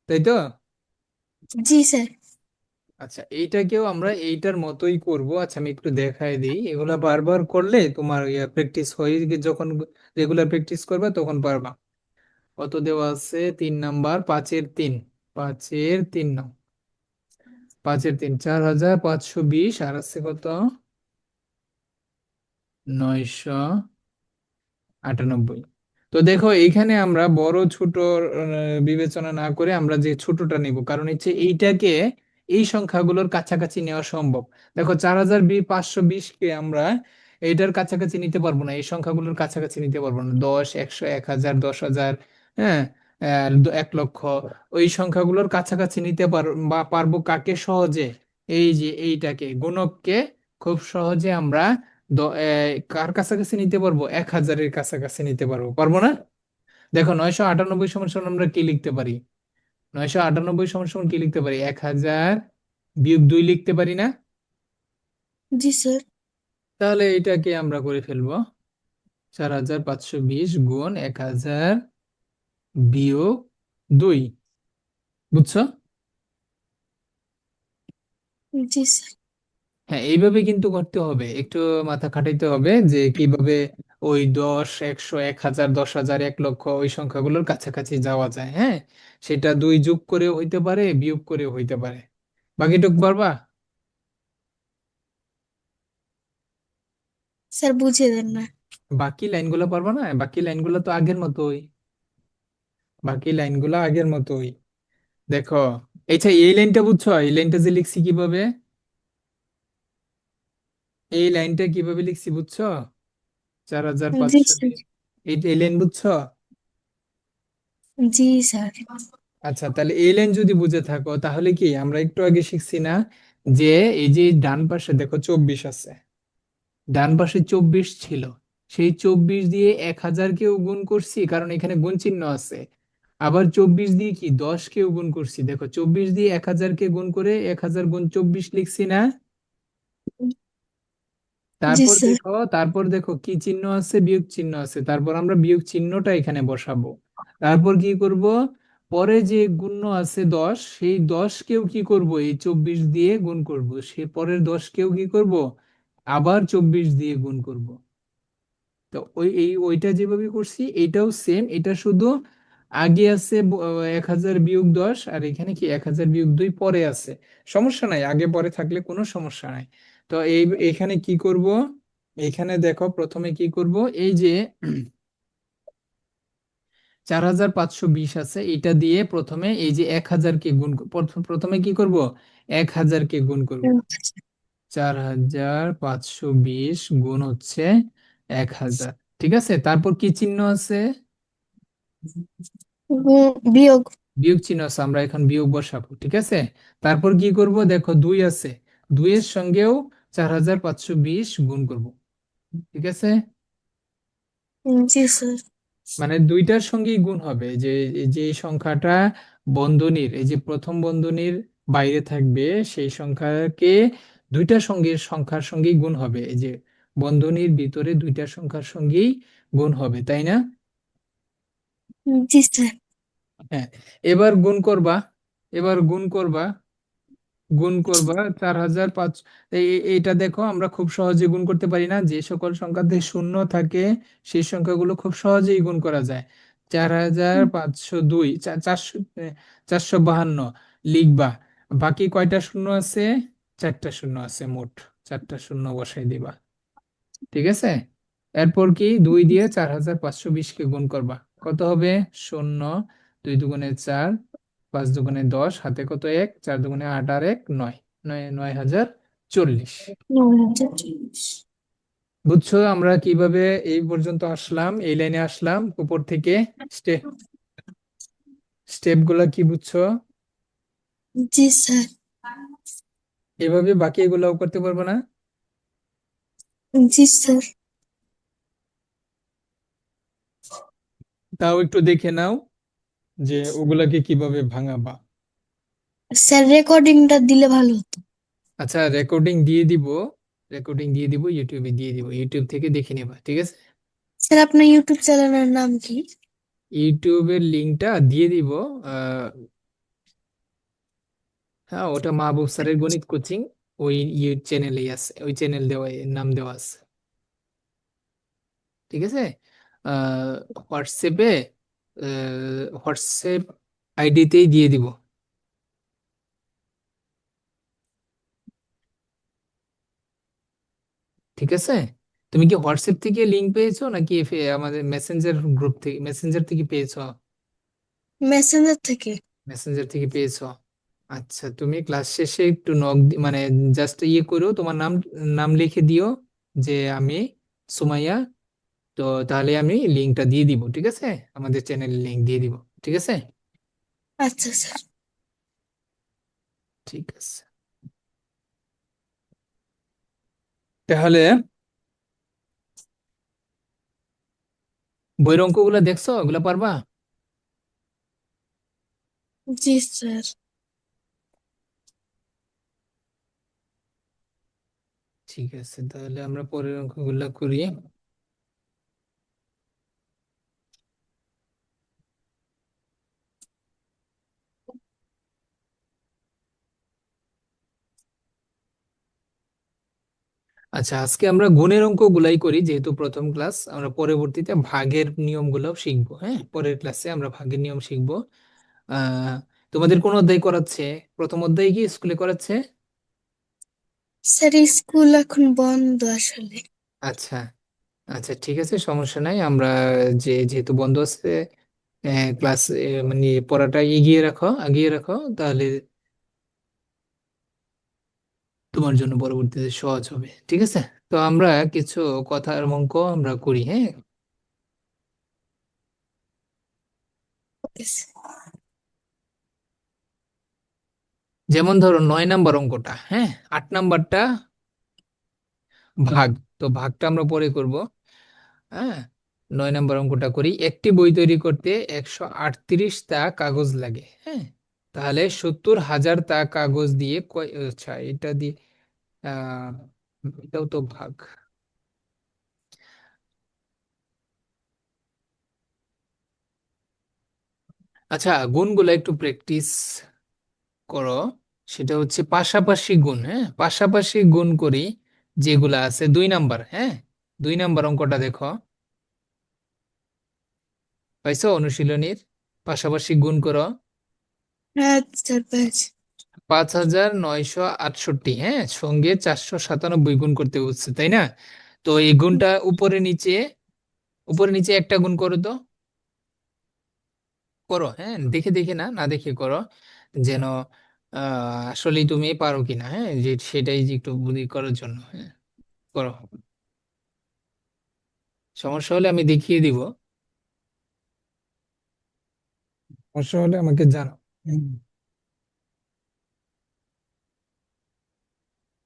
তাই তো? জি স্যার। আচ্ছা, এইটাকেও আমরা এইটার মতোই করব। আচ্ছা, আমি একটু দেখাই দিই। এগুলা বারবার করলে তোমার প্র্যাকটিস হয়ে গিয়ে যখন রেগুলার প্র্যাকটিস করবে তখন পারবা। কত দেওয়া আছে? 3 নাম্বার, 5-এর 3, 5-এর 3 নাও, 5-এর 3, 4520, আর আছে কত? 998। তো দেখো এইখানে আমরা বড় ছোট বিবেচনা না করে আমরা যে ছোটটা নিব, কারণ হচ্ছে এইটাকে এই সংখ্যাগুলোর কাছাকাছি নেওয়া সম্ভব। দেখো 4520 কে আমরা এইটার কাছাকাছি নিতে পারবো না, এই সংখ্যাগুলোর কাছাকাছি নিতে পারবো না। 10, 100, 1000, 10,000, হ্যাঁ, 1 লক্ষ, ওই সংখ্যাগুলোর কাছাকাছি নিতে পারবো কাকে সহজে? এই যে এইটাকে, গুণককে খুব সহজে আমরা কার কাছাকাছি নিতে পারবো? 1000-এর কাছাকাছি নিতে পারবো, পারবো না? দেখো 998 সমান সমান আমরা কি লিখতে পারি? 998 সমান সমান কি লিখতে পারি? 1000-2 লিখতে পারি না? জি স্যার। তাহলে এটাকে আমরা করে ফেলবো, 4520 গুণ 1000-2। বুঝছো? জি স্যার। হ্যাঁ, এইভাবে কিন্তু করতে হবে, একটু মাথা খাটাইতে হবে যে কিভাবে ওই 10, 100, 1000, 10,000, 1 লক্ষ ওই সংখ্যাগুলোর কাছাকাছি যাওয়া যায়। হ্যাঁ, সেটা 2 যোগ করেও হইতে পারে, বিয়োগ করেও হইতে পারে। বাকিটুক পারবা? স্যার বুঝিয়ে দেন না। বাকি লাইনগুলো পারবা না? বাকি লাইনগুলো তো আগের মতোই, বাকি লাইনগুলো আগের মতোই। দেখো, আচ্ছা, এই লাইনটা বুঝছো? এই লাইনটা যে লিখছি কিভাবে, এই লাইনটা কিভাবে লিখছি বুঝছো? চার হাজার জি পাঁচশো স্যার। এই লাইন বুঝছো? জি স্যার। আচ্ছা, তাহলে এই লাইন যদি বুঝে থাকো তাহলে কি আমরা একটু আগে শিখছি না যে এই যে ডান পাশে দেখো 24 আছে, ডান পাশে 24 ছিল, সেই 24 দিয়ে 1000-কেও গুণ করছি কারণ এখানে গুণ চিহ্ন আছে। আবার 24 দিয়ে কি 10-কেও গুণ করছি। দেখো 24 দিয়ে 1000-কে গুণ করে 1000 গুণ 24 লিখছি না? জি তারপর স্যার। দেখো, তারপর দেখো কি চিহ্ন আছে? বিয়োগ চিহ্ন আছে। তারপর আমরা বিয়োগ চিহ্নটা এখানে বসাবো। তারপর কি করব? পরে যে গুণ্য আছে 10, সেই 10-কেও কি করব? এই 24 দিয়ে গুণ করব। সে পরের 10-কেও কি করব? আবার 24 দিয়ে গুণ করব। তো ওইটা যেভাবে করছি এটাও সেম, এটা শুধু আগে আছে 1000-10, আর এখানে কি 1000-2 পরে আছে। সমস্যা নাই, আগে পরে থাকলে কোনো সমস্যা নাই। তো এখানে কি করব? এখানে দেখো প্রথমে কি করব, এই যে 4520 আছে, এটা দিয়ে প্রথমে এই যে 1000-কে গুণ প্রথমে কি করব? 1000-কে গুণ করব। 4520 গুণ হচ্ছে 1000, ঠিক আছে? তারপর কি চিহ্ন আছে? বিয়োগ। বিয়োগ চিহ্ন আছে, আমরা এখন বিয়োগ বসাবো, ঠিক আছে? তারপর কি করব? দেখো 2 আছে, 2-এর সঙ্গেও 4520 গুণ করব, ঠিক আছে? জি স্যার। মানে দুইটার সঙ্গেই গুণ হবে, যে এই যে এই সংখ্যাটা বন্ধনীর, এই যে প্রথম বন্ধনীর বাইরে থাকবে সেই সংখ্যাকে দুইটা সংখ্যার সঙ্গেই গুণ হবে। এই যে বন্ধনীর ভিতরে দুইটা সংখ্যার সঙ্গেই গুণ হবে, তাই না? জি স্যার। হ্যাঁ, এবার গুণ করবা, এবার গুণ করবা, গুণ করবা 4005। এইটা দেখো আমরা খুব সহজে গুণ করতে পারি না, যে সকল সংখ্যাতে শূন্য থাকে সেই সংখ্যাগুলো খুব সহজেই গুণ করা যায়। 4502, 452 লিখবা। বাকি কয়টা শূন্য আছে? 4টা শূন্য আছে মোট, 4টা শূন্য বসাই দিবা, ঠিক আছে? এরপর কি 2 দিয়ে 4520-কে গুণ করবা, কত হবে? 0, 2 দুগুণে 4, 5 দুগুণে 10, হাতে কত? 1, 4 দুগুণে 8, আর 1 9, 9040। 9,040। বুঝছো আমরা কিভাবে এই পর্যন্ত আসলাম, এই লাইনে আসলাম উপর থেকে? স্টেপ স্টেপ গুলা কি বুঝছো? জি স্যার। এভাবে বাকি এগুলাও করতে পারবো না? জি স্যার। তাও একটু দেখে নাও যে ওগুলাকে কিভাবে ভাঙাবা। স্যার রেকর্ডিংটা দিলে ভালো হতো। আচ্ছা, রেকর্ডিং দিয়ে দিব, রেকর্ডিং দিয়ে দিব, ইউটিউবে দিয়ে দিব, ইউটিউব থেকে দেখে নেবা, ঠিক আছে? স্যার আপনার ইউটিউব চ্যানেলের নাম কি? ইউটিউবের লিঙ্কটা দিয়ে দিব। আহ, হ্যাঁ, ওটা মাহবুব স্যারের গণিত কোচিং, ওই চ্যানেলেই আছে, ওই চ্যানেল দেওয়া, নাম দেওয়া আছে, ঠিক আছে? আহ, হোয়াটসঅ্যাপে, হোয়াটসঅ্যাপ আইডিতেই দিয়ে দিব, ঠিক আছে? তুমি কি হোয়াটসঅ্যাপ থেকে লিংক পেয়েছো নাকি আমাদের মেসেঞ্জার গ্রুপ থেকে, মেসেঞ্জার থেকে পেয়েছো? মেসেঞ্জার থেকে। মেসেঞ্জার থেকে পেয়েছো। আচ্ছা, তুমি ক্লাস শেষে একটু মানে জাস্ট করো, তোমার নাম নাম লিখে দিও যে আমি সুমাইয়া, তো তাহলে আমি লিঙ্কটা দিয়ে দিব, ঠিক আছে? আমাদের চ্যানেলের লিঙ্ক দিয়ে দিব, ঠিক আছে? আচ্ছা স্যার। ঠিক আছে, তাহলে বইয়ের অঙ্কগুলো দেখছো, ওগুলা পারবা? জি স্যার। ঠিক আছে, তাহলে আমরা পরের অঙ্কগুলা করি। আচ্ছা, আজকে আমরা গুণের অঙ্কগুলাই করি, যেহেতু প্রথম ক্লাস, আমরা পরবর্তীতে ভাগের নিয়মগুলোও শিখবো। হ্যাঁ, পরের ক্লাসে আমরা ভাগের নিয়ম শিখবো। আহ তোমাদের কোন অধ্যায় করাচ্ছে? প্রথম অধ্যায় কি স্কুলে করাচ্ছে? স্যার স্কুল এখন বন্ধ আসলে। আচ্ছা, আচ্ছা, ঠিক আছে, সমস্যা নাই। আমরা যেহেতু বন্ধ আছে, ক্লাস মানে পড়াটা এগিয়ে রাখো, আগিয়ে রাখো, তাহলে তোমার জন্য পরবর্তীতে সহজ হবে, ঠিক আছে? তো আমরা কিছু কথার অঙ্ক আমরা করি, হ্যাঁ। Okay sir. যেমন ধরো 9 নাম্বার অঙ্কটা, হ্যাঁ, 8 নাম্বারটা ভাগ। তো ভাগটা আমরা পরে করব, হ্যাঁ। 9 নাম্বার অঙ্কটা করি, একটি বই তৈরি করতে 138 টা কাগজ লাগে, হ্যাঁ। তাহলে 70,000 টা কাগজ দিয়ে কয়, আচ্ছা এটা দিয়ে, আহ এটাও তো ভাগ। আচ্ছা, গুণগুলো একটু প্র্যাকটিস করো। সেটা হচ্ছে পাশাপাশি গুণ, হ্যাঁ, পাশাপাশি গুণ করি যেগুলা আছে 2 নাম্বার, হ্যাঁ। 2 নাম্বার অঙ্কটা দেখো, পাইছো? অনুশীলনীর পাশাপাশি গুণ করো। হ্যাঁ স্যার পেয়েছি। 5,968, হ্যাঁ, সঙ্গে 497 গুণ করতে বলছে, তাই না? তো এই গুণটা উপরে নিচে, উপরে নিচে একটা গুণ করো তো, করো, হ্যাঁ, দেখে দেখে, না না দেখে করো, যেন আসলেই তুমি পারো কিনা, হ্যাঁ, যে সেটাই যে একটু বুদ্ধি করার জন্য, হ্যাঁ, করো। সমস্যা হলে আমি দেখিয়ে দিব, সমস্যা হলে আমাকে জানো। হুম।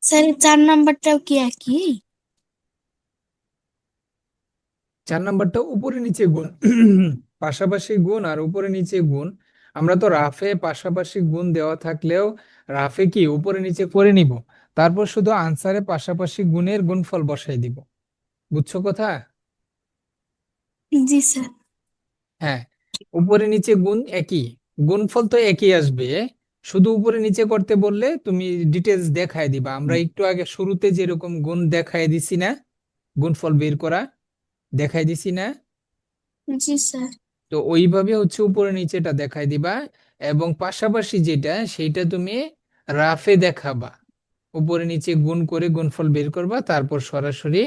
স্যার 4 নাম্বারটাও কি একই? 4 নাম্বারটা উপরে নিচে গুণ, পাশাপাশি গুণ আর উপরে নিচে গুণ। আমরা তো রাফে পাশাপাশি গুণ দেওয়া থাকলেও রাফে কি উপরে নিচে করে নিব, তারপর শুধু আনসারে পাশাপাশি গুণের গুণফল বসাই দিব। বুঝছো কথা? জি স্যার। হ্যাঁ, উপরে নিচে গুণ একই, গুণফল তো একই আসবে। শুধু উপরে নিচে করতে বললে তুমি ডিটেলস দেখায় দিবা, আমরা একটু আগে শুরুতে যেরকম গুণ দেখায় দিছি না, গুণফল বের করা দেখাই দিছি না, জি স্যার। তো ওইভাবে হচ্ছে উপরে নিচেটা দেখাই দিবা। এবং পাশাপাশি যেটা, সেইটা তুমি রাফে দেখাবা, উপরে নিচে গুণ করে গুণফল বের করবা, তারপর সরাসরি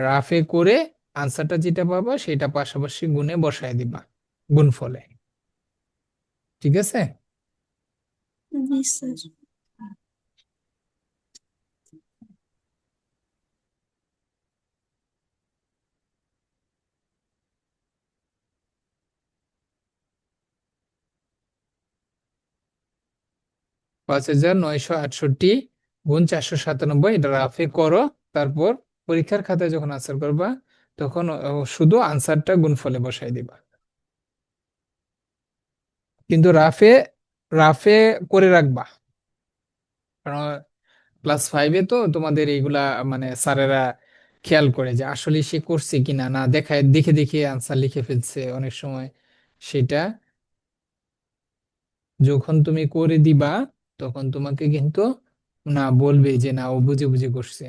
রাফে করে আনসারটা যেটা পাবা সেটা পাশাপাশি গুণে বসায় দিবা গুণফলে, ঠিক আছে? জি স্যার। 5,968 গুণ 497, এটা রাফে করো। তারপর পরীক্ষার খাতায় যখন আনসার করবা, তখন শুধু আনসারটা গুণফলে বসাই দিবা, কিন্তু রাফে রাফে করে রাখবা, কারণ ক্লাস 5-এ তো তোমাদের এইগুলা মানে স্যারেরা খেয়াল করে যে আসলে সে করছে কিনা, না দেখায় দেখে দেখে আনসার লিখে ফেলছে অনেক সময়। সেটা যখন তুমি করে দিবা তখন তোমাকে কিন্তু না বলবে যে না ও বুঝে বুঝে করছে।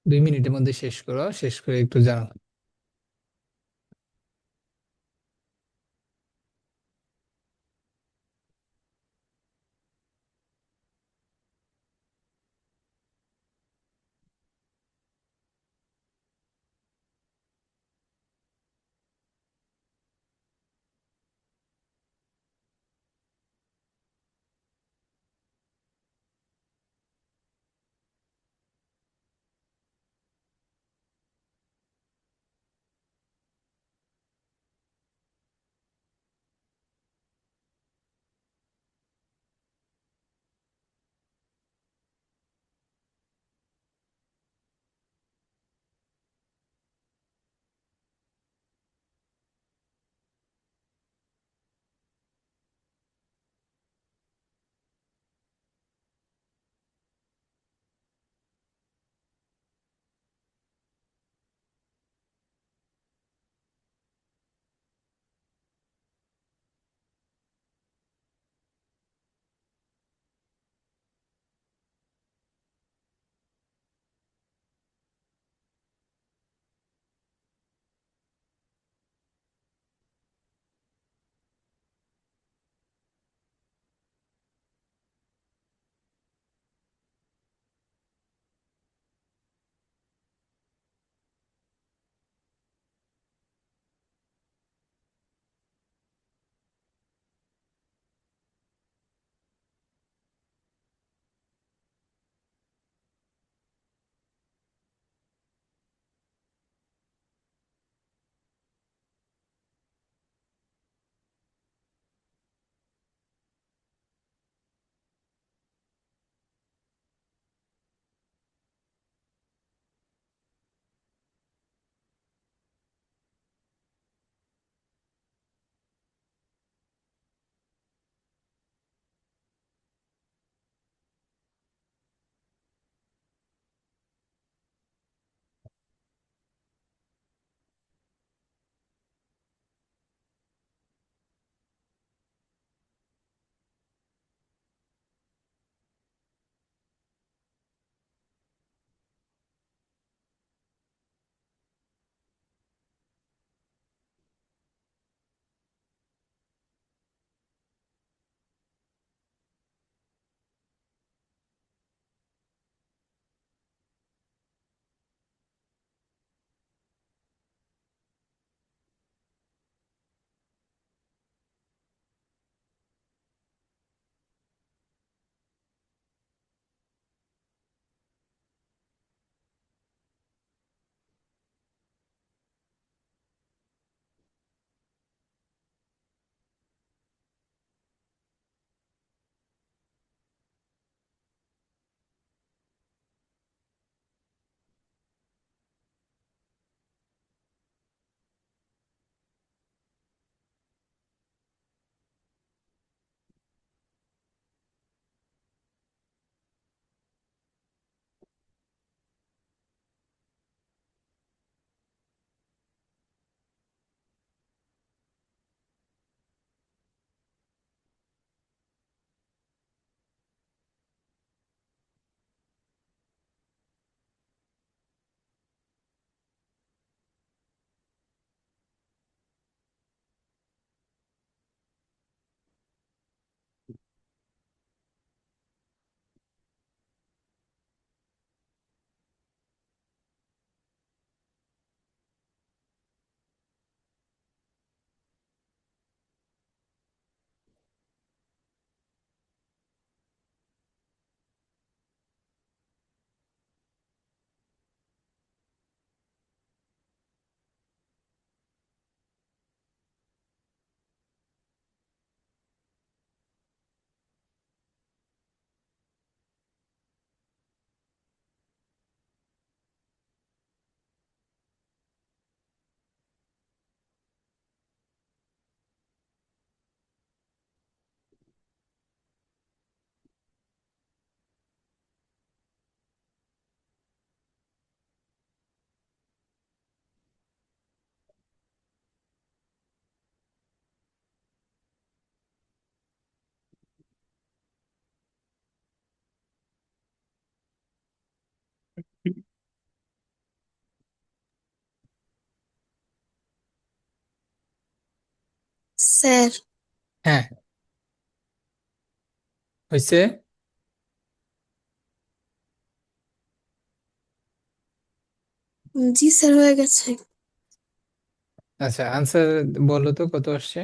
2 মিনিটের মধ্যে শেষ করো, শেষ করে একটু জানাও। স্যার। হ্যাঁ, হয়েছে। জি স্যার, হয়ে গেছে। আচ্ছা, আনসার বলো তো কত আসছে।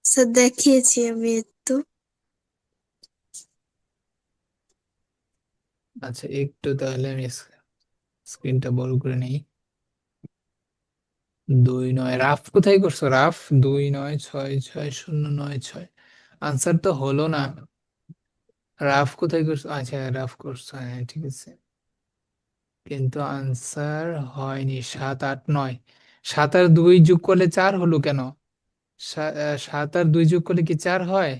স্যার দেখিয়েছি আমি একটু। আচ্ছা, একটু তাহলে আমি স্ক্রিনটা বড় করে নেই। 2 9 রাফ কোথায় করছো? রাফ 2 9 6 6 0 9 6। আনসার তো হলো না। রাফ কোথায় করছো? আচ্ছা, রাফ করছো, হ্যাঁ ঠিক আছে। কিন্তু আনসার হয়নি। 7 8 9। 7 আর 2 যোগ করলে 4 হলো কেন? 7 আর 2 যোগ করলে কি 4 হয়?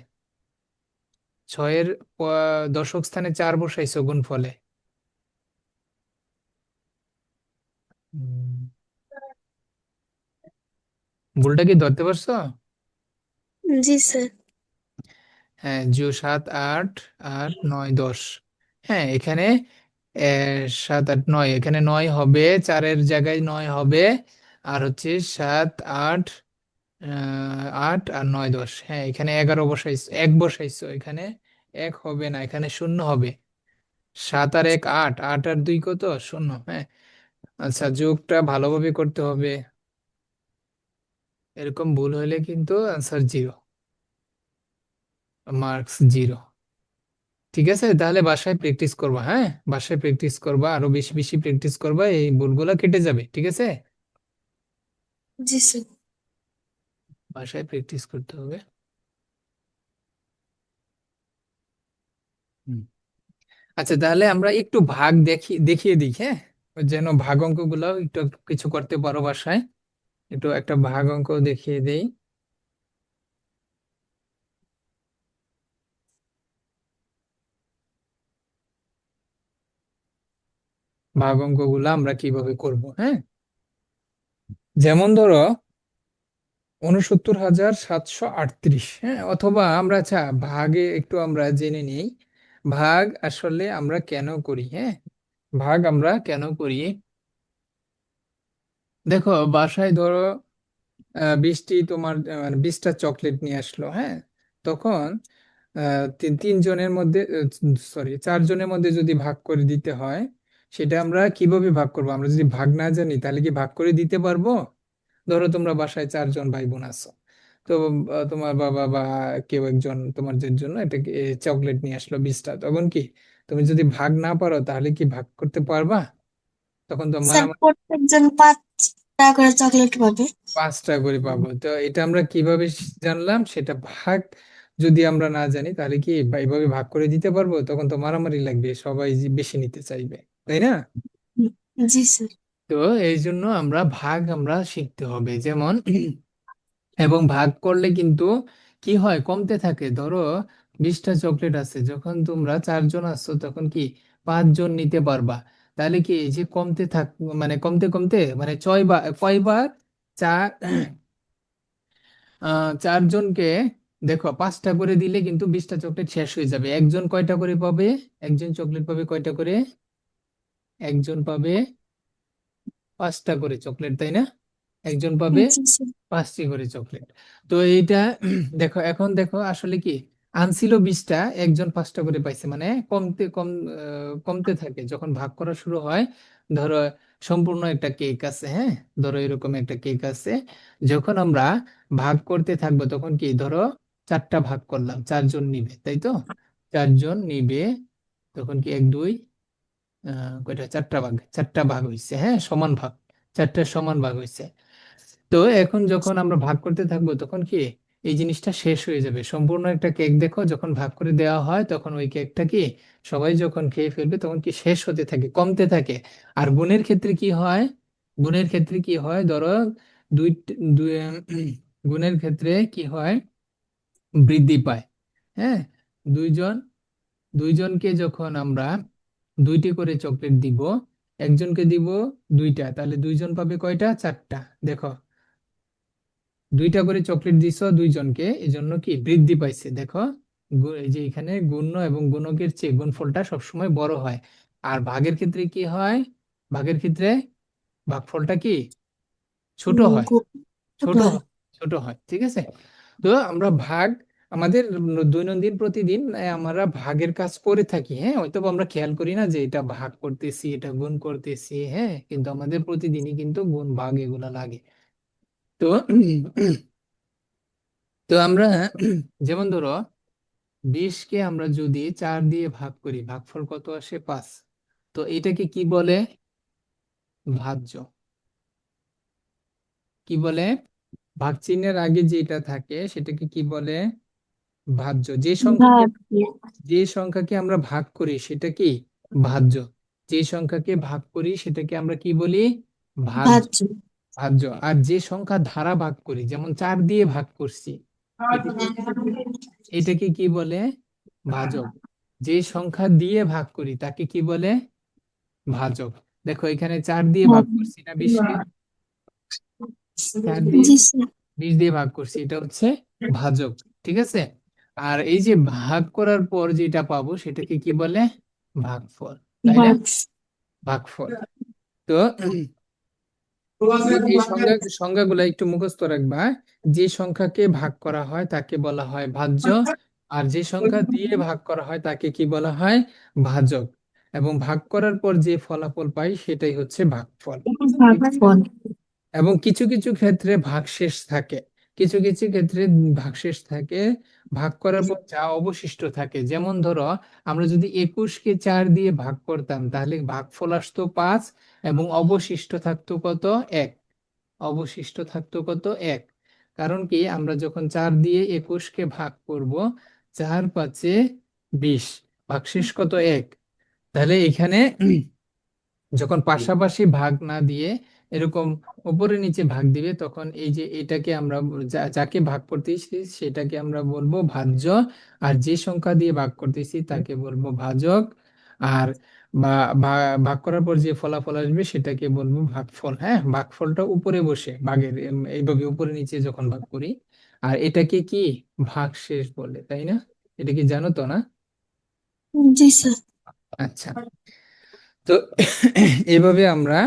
6-এর দশক স্থানে 4 বসাইছো গুণ ফলে। ভুলটা কি ধরতে পারছো? জি স্যার। হ্যাঁ, 7 8 আর 9 10। হ্যাঁ, এখানে 7 8 9, এখানে 9 হবে, 4-এর জায়গায় 9 হবে। আর হচ্ছে 7 8, 8 আর 9 10। হ্যাঁ, এখানে 11 বসাইছো, 1 বসাইছো এখানে। 1 হবে না, এখানে 0 হবে। 7 আর 1 8, 8 আর 2 কত? 0। হ্যাঁ। আচ্ছা, যোগটা ভালোভাবে করতে হবে। এরকম ভুল হলে কিন্তু আনসার 0, মার্কস 0। ঠিক আছে, তাহলে বাসায় প্র্যাকটিস করবা। হ্যাঁ, বাসায় প্র্যাকটিস করবা, আরো বেশি বেশি প্র্যাকটিস করবা, এই ভুলগুলো কেটে যাবে। ঠিক আছে, জি স্যার। বাসায় প্র্যাকটিস করতে হবে। হুম। আচ্ছা, তাহলে আমরা একটু ভাগ দেখিয়ে দিই। হ্যাঁ, যেন ভাগ অঙ্কগুলো একটু কিছু করতে পারো বাসায়। একটু একটা ভাগ অঙ্ক দেখিয়ে দেই। ভাগ অঙ্কগুলো আমরা কিভাবে করব? হ্যাঁ, যেমন ধরো 69,738। হ্যাঁ, অথবা আমরা, আচ্ছা, ভাগে একটু আমরা জেনে নিই। ভাগ আসলে আমরা কেন করি? হ্যাঁ, ভাগ আমরা কেন করি? দেখো, বাসায় ধরো বৃষ্টি তোমার মানে 20টা চকলেট নিয়ে আসলো। হ্যাঁ, তখন তিনজনের মধ্যে, সরি, 4 জনের মধ্যে যদি ভাগ করে দিতে হয়, সেটা আমরা কিভাবে ভাগ করবো? আমরা যদি ভাগ না জানি তাহলে কি ভাগ করে দিতে পারবো? ধরো তোমরা বাসায় 4 জন ভাই বোন আছো। তো তোমার বাবা বা কেউ একজন তোমাদের জন্য এটা চকলেট নিয়ে আসলো 20টা। তখন কি তুমি যদি ভাগ না পারো তাহলে কি ভাগ করতে পারবা? তখন তো স্যার মারামারি। প্রত্যেকজন 5টা করে চকলেট পাবে। 5টা করে পাবো। তো এটা আমরা কিভাবে জানলাম? সেটা ভাগ যদি আমরা না জানি তাহলে কি এইভাবে ভাগ করে দিতে পারবো? তখন তো মারামারি লাগবে, সবাই বেশি নিতে চাইবে, তাই না? হুম, জি স্যার। তো এই জন্য আমরা ভাগ আমরা শিখতে হবে। যেমন এবং ভাগ করলে কিন্তু কি হয়, কমতে থাকে। ধরো 20টা চকলেট আছে, যখন তোমরা 4 জন আসছো তখন কি 5 জন নিতে পারবা। তাহলে কি এই যে কমতে থাক, মানে কমতে কমতে, মানে কয়বার, চার, 4 জনকে, দেখো 5টা করে দিলে কিন্তু 20টা চকলেট শেষ হয়ে যাবে। একজন কয়টা করে পাবে? একজন চকলেট পাবে কয়টা করে? একজন পাবে 5টা করে চকলেট, তাই না? একজন পাবে জি স্যার। 5টি করে চকলেট। তো এইটা দেখো, এখন দেখো আসলে কি, আনছিল 20টা, একজন 5টা করে পাইছে, মানে কমতে থাকে যখন ভাগ করা শুরু হয়। ধরো সম্পূর্ণ একটা কেক আছে। হ্যাঁ, ধরো এরকম একটা কেক আছে। যখন আমরা ভাগ করতে থাকবো তখন কি, ধরো 4টা ভাগ করলাম, 4 জন নিবে, তাই তো? 4 জন নিবে, তখন কি 1 2, কয়টা, 4টা ভাগ, 4টা ভাগ হয়েছে। হ্যাঁ, সমান ভাগ, 4টা সমান ভাগ হয়েছে। তো এখন যখন আমরা ভাগ করতে থাকবো তখন কি এই জিনিসটা শেষ হয়ে যাবে। সম্পূর্ণ একটা কেক দেখো, যখন ভাগ করে দেওয়া হয় তখন ওই কেকটা কি সবাই যখন খেয়ে ফেলবে তখন কি শেষ হতে থাকে, কমতে থাকে। আর গুণের ক্ষেত্রে কি হয়? গুণের ক্ষেত্রে কি হয়, ধরো দুই দুই গুণের ক্ষেত্রে কি হয়, বৃদ্ধি পায়। হ্যাঁ, দুইজন দুইজনকে যখন আমরা 2টি করে চকলেট দিব, একজনকে দিব 2টা, তাহলে 2 জন পাবে কয়টা? 4টা। দেখো, 2টা করে চকলেট দিছো 2 জনকে, এজন্য কি বৃদ্ধি পাইছে। দেখো, এই যে এখানে গুণ্য এবং গুণকের চেয়ে গুণফলটা সবসময় বড় হয়। আর ভাগের ক্ষেত্রে কি হয়? ভাগের ক্ষেত্রে ভাগফলটা কি ছোট হুম, হয়। ছোট হয়, ছোট হয়, ঠিক আছে। তো আমরা ভাগ আমাদের দৈনন্দিন প্রতিদিন আমরা ভাগের কাজ করে থাকি, হ্যাঁ, হয়তো বা আমরা খেয়াল করি না যে এটা ভাগ করতেছি, এটা গুণ করতেছি, হ্যাঁ, কিন্তু আমাদের প্রতিদিনই কিন্তু গুণ ভাগ এগুলা লাগে। তো তো আমরা যেমন ধরো 20কে আমরা যদি 4 দিয়ে ভাগ করি, ভাগফল কত আসে? 5। তো এটাকে কি বলে? ভাজ্য। কি বলে? ভাগ চিহ্নের আগে যেটা থাকে সেটাকে কি বলে? ভাজ্য। ভাগ্য। যে সংখ্যাকে আমরা ভাগ করি সেটা কি? ভাজ্য। যে সংখ্যাকে ভাগ করি সেটাকে আমরা কি বলি? ভাজ্য। ভাজ্য। ভাজ্য। আর যে সংখ্যা ধারা ভাগ করি, যেমন 4 দিয়ে ভাগ করছি, এটাকে এটাকে কি বলে? ভাজক। যে সংখ্যা দিয়ে ভাগ করি তাকে কি বলে? ভাজক। দেখো এখানে 4 দিয়ে ভাগ করছি না 20কে, 4 দিয়ে জি স্যার। 20 দিয়ে ভাগ করছি, এটা হচ্ছে ভাজক, ঠিক আছে। আর এই যে ভাগ করার পর যেটা পাবো সেটাকে কি বলে? ভাগফল, তাই না? ভাগ্য। ভাগফল। তো এই সংজ্ঞাগুলো একটু মুখস্থ রাখবা। যে সংখ্যাকে ভাগ করা হয় তাকে বলা হয় ভাজ্য, আর যে সংখ্যা দিয়ে ভাগ করা হয় তাকে কি বলা হয়? ভাজক। এবং ভাগ করার পর যে ফলাফল পাই সেটাই হচ্ছে ভাগফল, ঠিক আছে। ভাগফল। এবং কিছু কিছু ক্ষেত্রে ভাগশেষ থাকে, কিছু কিছু ক্ষেত্রে ভাগশেষ থাকে। ভাগ করার পর যা অবশিষ্ট থাকে, যেমন ধরো আমরা যদি 21কে 4 দিয়ে ভাগ করতাম তাহলে ভাগফল আসতো 5, এবং অবশিষ্ট থাকতো কত? 1। অবশিষ্ট থাকতো কত? 1। কারণ কি, আমরা যখন 4 দিয়ে 21কে ভাগ করব, 4 5 20, ভাগশেষ কত? 1। তাহলে এখানে যখন পাশাপাশি ভাগ না দিয়ে এরকম উপরে নিচে ভাগ দিবে, তখন এই যে এটাকে আমরা যাকে ভাগ করতেছি সেটাকে আমরা বলবো ভাজ্য, আর যে সংখ্যা দিয়ে ভাগ করতেছি তাকে বলবো ভাজক। আর বা ভাগ করার পর যে ফলাফল আসবে সেটাকে বলবো ভাগফল। হ্যাঁ, ভাগফলটা উপরে বসে ভাগের এইভাবে উপরে নিচে যখন ভাগ করি। আর এটাকে কি ভাগশেষ বলে, তাই না? এটা কি জানো তো, না? জি স্যার। আচ্ছা। তো এভাবে আমরা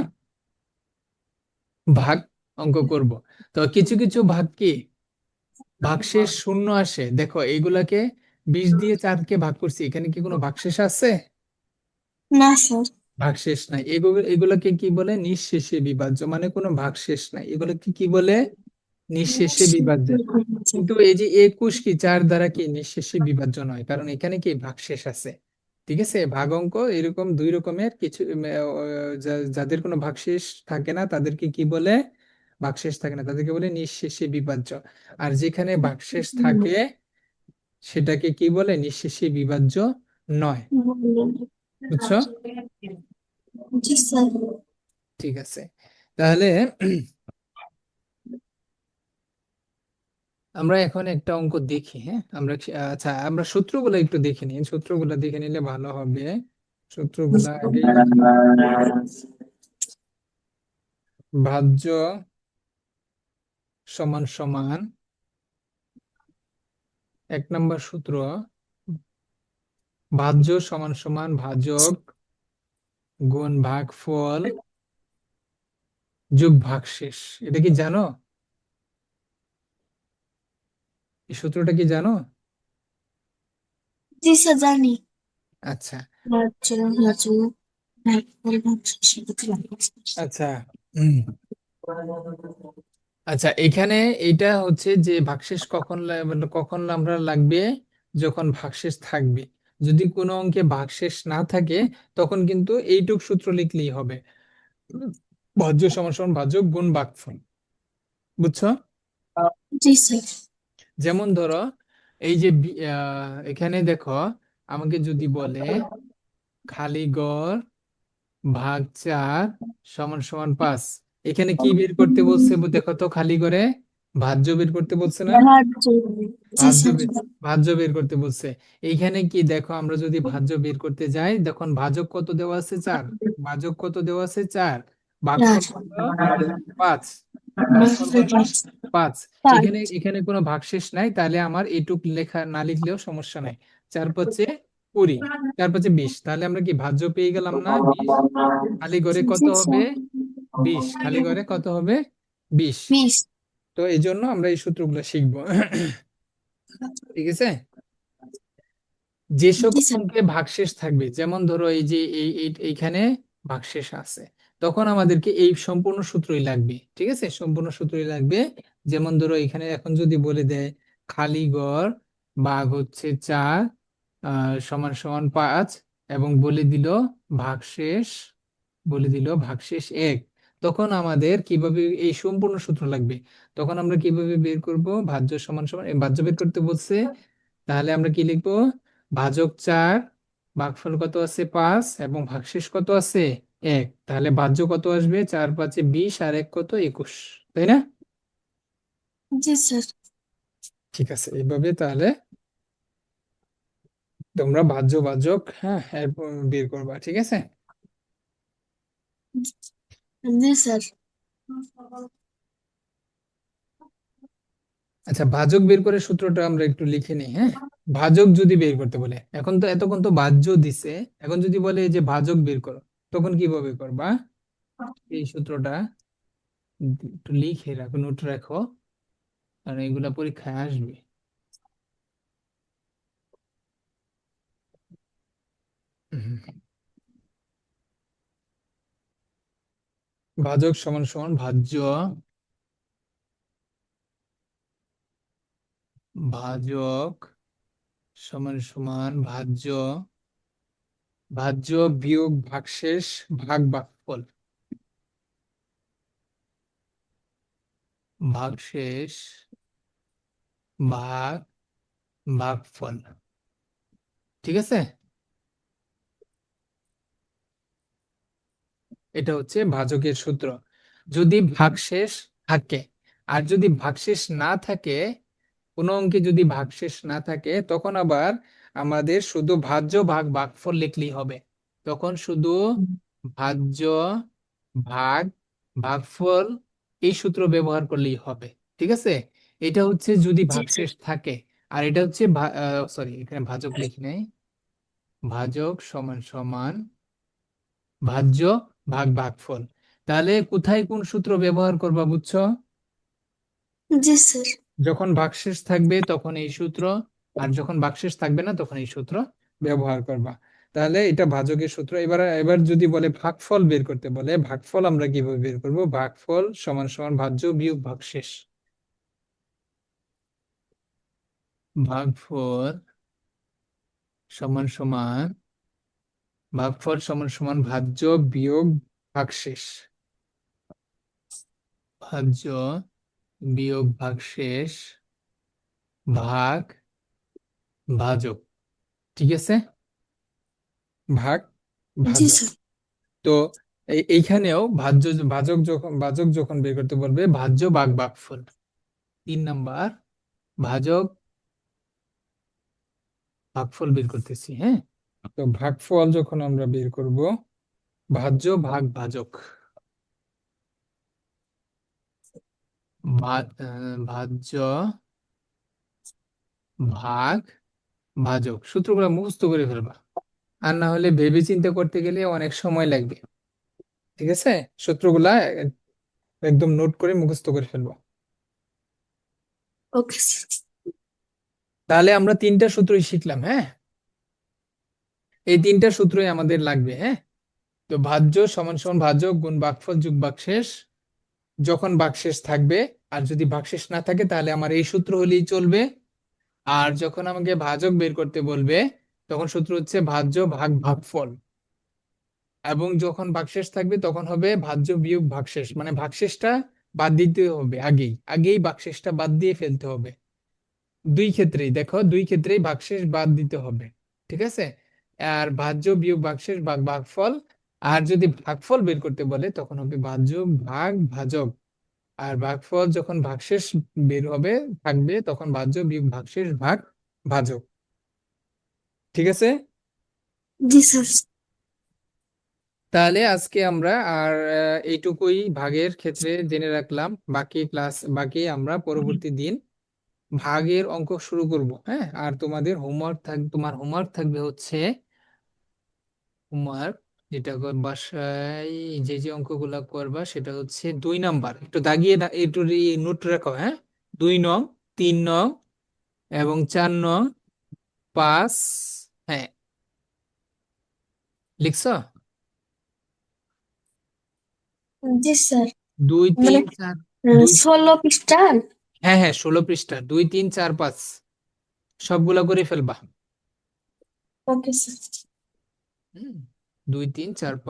ভাগ অঙ্ক করব। তো কিছু কিছু ভাগ কি ভাগশেষ শূন্য আসে, দেখো এইগুলাকে 20 দিয়ে 4কে ভাগ করছি, এখানে কি কোনো ভাগশেষ আছে? না স্যার। ভাগশেষ নাই। এগুলাকে কি বলে? নিঃশেষে বিভাজ্য, মানে কোনো ভাগশেষ নাই, এগুলোকে কি বলে? নিঃশেষে বিভাজ্য। কিন্তু এই যে 21 কি 4 দ্বারা কি নিঃশেষে বিভাজ্য নয়, কারণ এখানে কি ভাগশেষ আছে, ঠিক আছে। ভাগ অঙ্ক এরকম দুই রকমের, কিছু যাদের কোনো ভাগশেষ থাকে না তাদেরকে কি বলে? ভাগশেষ থাকে না তাদেরকে বলে নিঃশেষে বিভাজ্য। আর যেখানে ভাগশেষ থাকে সেটাকে কি বলে? নিঃশেষে বিভাজ্য নয়। বুঝছো? জি স্যার। ঠিক আছে। তাহলে আমরা এখন একটা অঙ্ক দেখি, হ্যাঁ, আচ্ছা আমরা সূত্রগুলো একটু দেখে নিই, সূত্রগুলো দেখে নিলে ভালো হবে। সূত্রগুলো আগে লিখি। ভাজ্য সমান সমান, 1 নম্বর সূত্র, ভাজ্য সমান সমান ভাজক গুণ ভাগফল যোগ ভাগশেষ। এটা কি জানো? এই সূত্রটা কি জানো? জি স্যার জানি। আচ্ছা। ভাজ্য। ভাজ্য। ভাগফল ভাগশেষ সেটাতে লাগে। আচ্ছা। হুম। আচ্ছা, এখানে এইটা হচ্ছে যে ভাগশেষ কখন মানে কখন আমরা লাগবে? যখন ভাগশেষ থাকবে। যদি কোনো অঙ্কে ভাগশেষ না থাকে তখন কিন্তু এইটুক সূত্র লিখলেই হবে। ভাজ্য সমান সমান ভাজক গুণ ভাগফল। বুঝছো? জি স্যার। যেমন ধরো এই যে এখানে দেখো, আমাকে যদি বলে খালি ঘর ভাগ 4 সমান সমান 5, এখানে কি বের করতে বলছে? দেখো তো, খালি করে ভাজ্য বের করতে বলছে না? ভাজ্য। জি ভাজ্য স্যার। ভাজ্য বের করতে বলছে। এইখানে কি দেখো, আমরা যদি ভাজ্য বের করতে যাই, তখন ভাজক কত দেওয়া আছে? 4। ভাজক কত দেওয়া আছে? 4। ভাগফল কত? 5। ভাগফল কত? 5। এখানে পাঁচ। এখানে কোনো ভাগশেষ নাই, তাহলে আমার এইটুক লেখা না লিখলেও সমস্যা নাই। 4 5 20, 4 5 20, তাহলে আমরা কি ভাজ্য পেয়ে গেলাম না? 20। খালি ঘরে কত জি হবে? স্যার। 20। খালি ঘরে কত হবে? 20। বিশ। তো এই জন্য আমরা এই সূত্রগুলো শিখবো। ঠিক আছে। যে জি সকল স্যার। অঙ্কে ভাগশেষ থাকবে, যেমন ধরো এই যে এইখানে ভাগশেষ আছে, তখন আমাদেরকে এই সম্পূর্ণ সূত্রই লাগবে। ঠিক আছে, সম্পূর্ণ সূত্রই লাগবে। যেমন ধরো এখানে এখন যদি বলে দেয় খালি ঘর ভাগ হচ্ছে 4 সমান সমান 5, এবং বলে দিল ভাগশেষ 1, তখন আমাদের কিভাবে এই সম্পূর্ণ সূত্র লাগবে। তখন আমরা কিভাবে বের করব? ভাজ্য সমান সমান, ভাজ্য বের করতে বলছে, তাহলে আমরা কি লিখবো? ভাজক 4, ভাগফল কত আছে 5, এবং ভাগশেষ কত আছে 1। তাহলে ভাজ্য কত আসবে? 4 5 20, আর 1 কত 21, তাই না? জি স্যার। ঠিক আছে, এইভাবে তাহলে তোমরা ভাজ্য ভাজক, হ্যাঁ, এরপর বের করবা। ঠিক আছে। জি স্যার। আচ্ছা, ভাজক বের করে সূত্রটা আমরা একটু লিখে নিই। হ্যাঁ, ভাজক যদি বের করতে বলে, এখন তো এতক্ষণ তো ভাজ্য দিছে, এখন যদি বলে যে ভাজক বের করো, তখন কিভাবে করবা? এই সূত্রটা একটু লিখে রাখো, নোট রাখো, কারণ এগুলা পরীক্ষায় আসবে। হুম। ভাজক সমান সমান ভাজ্য, ভাজক সমান সমান ভাজ্য, ভাজ্য বিয়োগ ভাগশেষ ভাগ ভাগফল, ভাগশেষ ভাগ ভাগফল। ঠিক আছে, এটা হচ্ছে ভাজকের সূত্র। যদি ভাগশেষ থাকে, আর যদি ভাগশেষ না থাকে, কোনো অঙ্কে যদি ভাগশেষ না থাকে, তখন আবার আমাদের শুধু ভাজ্য ভাগ ভাগফল লিখলেই হবে। তখন শুধু ভাজ্য ভাগ ভাগফল এই সূত্র ব্যবহার করলেই হবে। ঠিক আছে, এটা হচ্ছে যদি জি স্যার। ভাগশেষ থাকে। আর এটা হচ্ছে সরি, এখানে ভাজক লিখি নাই। ভাজক সমান সমান ভাজ্য ভাগ ভাগফল। তাহলে কোথায় কোন সূত্র ব্যবহার করবা, বুঝছো? জি স্যার। যখন ভাগশেষ থাকবে তখন এই সূত্র, আর যখন ভাগশেষ থাকবে না তখন এই সূত্র ব্যবহার করবা। তাহলে এটা ভাজকের সূত্র। এবার যদি বলে ভাগফল বের করতে বলে, ভাগফল আমরা কিভাবে বের করব? ভাগফল সমান সমান ভাজ্য বিয়োগ ভাগশেষ। ভাগফল সমান সমান ভাজ্য বিয়োগ ভাগশেষ, ভাজ্য বিয়োগ ভাগশেষ ভাগ ভাজক। ঠিক আছে, ভাগ জি ভাজক। স্যার। তো এইখানেও ভাজক যখন বের করতে বলবে, ভাজ্য ভাগ ভাগফল। 3 নাম্বার, ভাজক ভাগফল বের করতেছি। হ্যাঁ, তো ভাগফল যখন আমরা বের করব, ভাজ্য ভাগ ভাজক, ভাজ্য ভাগ ভাজক, সূত্রগুলো মুখস্থ করে ফেলবা। আর না হলে ভেবে চিন্তা করতে গেলে অনেক সময় লাগবে। ঠিক আছে, সূত্রগুলা একদম নোট করে মুখস্থ করে ফেলবো। Okay sir. তাহলে আমরা 3টা সূত্রই শিখলাম। হ্যাঁ, এই 3টা সূত্রই আমাদের লাগবে। হ্যাঁ, তো ভাজ্য সমান সমান ভাজক গুণ ভাগফল যোগ ভাগশেষ, যখন ভাগশেষ থাকবে। আর যদি ভাগশেষ না থাকে তাহলে আমার এই সূত্র হলেই চলবে। আর যখন আমাকে ভাজক বের করতে বলবে, তখন সূত্র হচ্ছে ভাজ্য ভাগ ভাগফল। এবং যখন ভাগশেষ থাকবে তখন হবে ভাজ্য বিয়োগ ভাগশেষ, মানে ভাগশেষটা বাদ দিতে হবে, আগেই আগেই ভাগশেষটা বাদ দিয়ে ফেলতে হবে। দুই ক্ষেত্রেই দেখো, দুই ক্ষেত্রেই ভাগশেষ বাদ দিতে হবে। ঠিক আছে, আর ভাজ্য বিয়োগ ভাগশেষ ভাগ ভাগফল। আর যদি ভাগফল বের করতে বলে তখন হবে ভাজ্য ভাগ ভাজক। আর ভাগফল যখন ভাগশেষ বের হবে থাকবে, তখন ভাজ্য বিয়োগ ভাগশেষ ভাগ ভাজক। ঠিক আছে। জি স্যার। তাহলে আজকে আমরা আর এইটুকুই ভাগের ক্ষেত্রে জেনে রাখলাম। বাকি আমরা পরবর্তী দিন ভাগের অঙ্ক শুরু করব। হ্যাঁ, আর তোমার হোমওয়ার্ক থাকবে হচ্ছে হোমওয়ার্ক যেটা বাসায় যে যে অঙ্কগুলা করবা সেটা হচ্ছে 2 নাম্বার, একটু দাগিয়ে একটু নোট রাখো, হ্যাঁ। 2 নং, 3 নং এবং 4 নং, 5, হ্যাঁ, লিখছো? জি স্যার। দুই মানে তিন চার দুই 16 পৃষ্ঠার। হ্যাঁ হ্যাঁ, 16 পৃষ্ঠা, 2 3 4 5 সবগুলা করে ফেলবা। Okay sir. হুম, 2 3 4 5।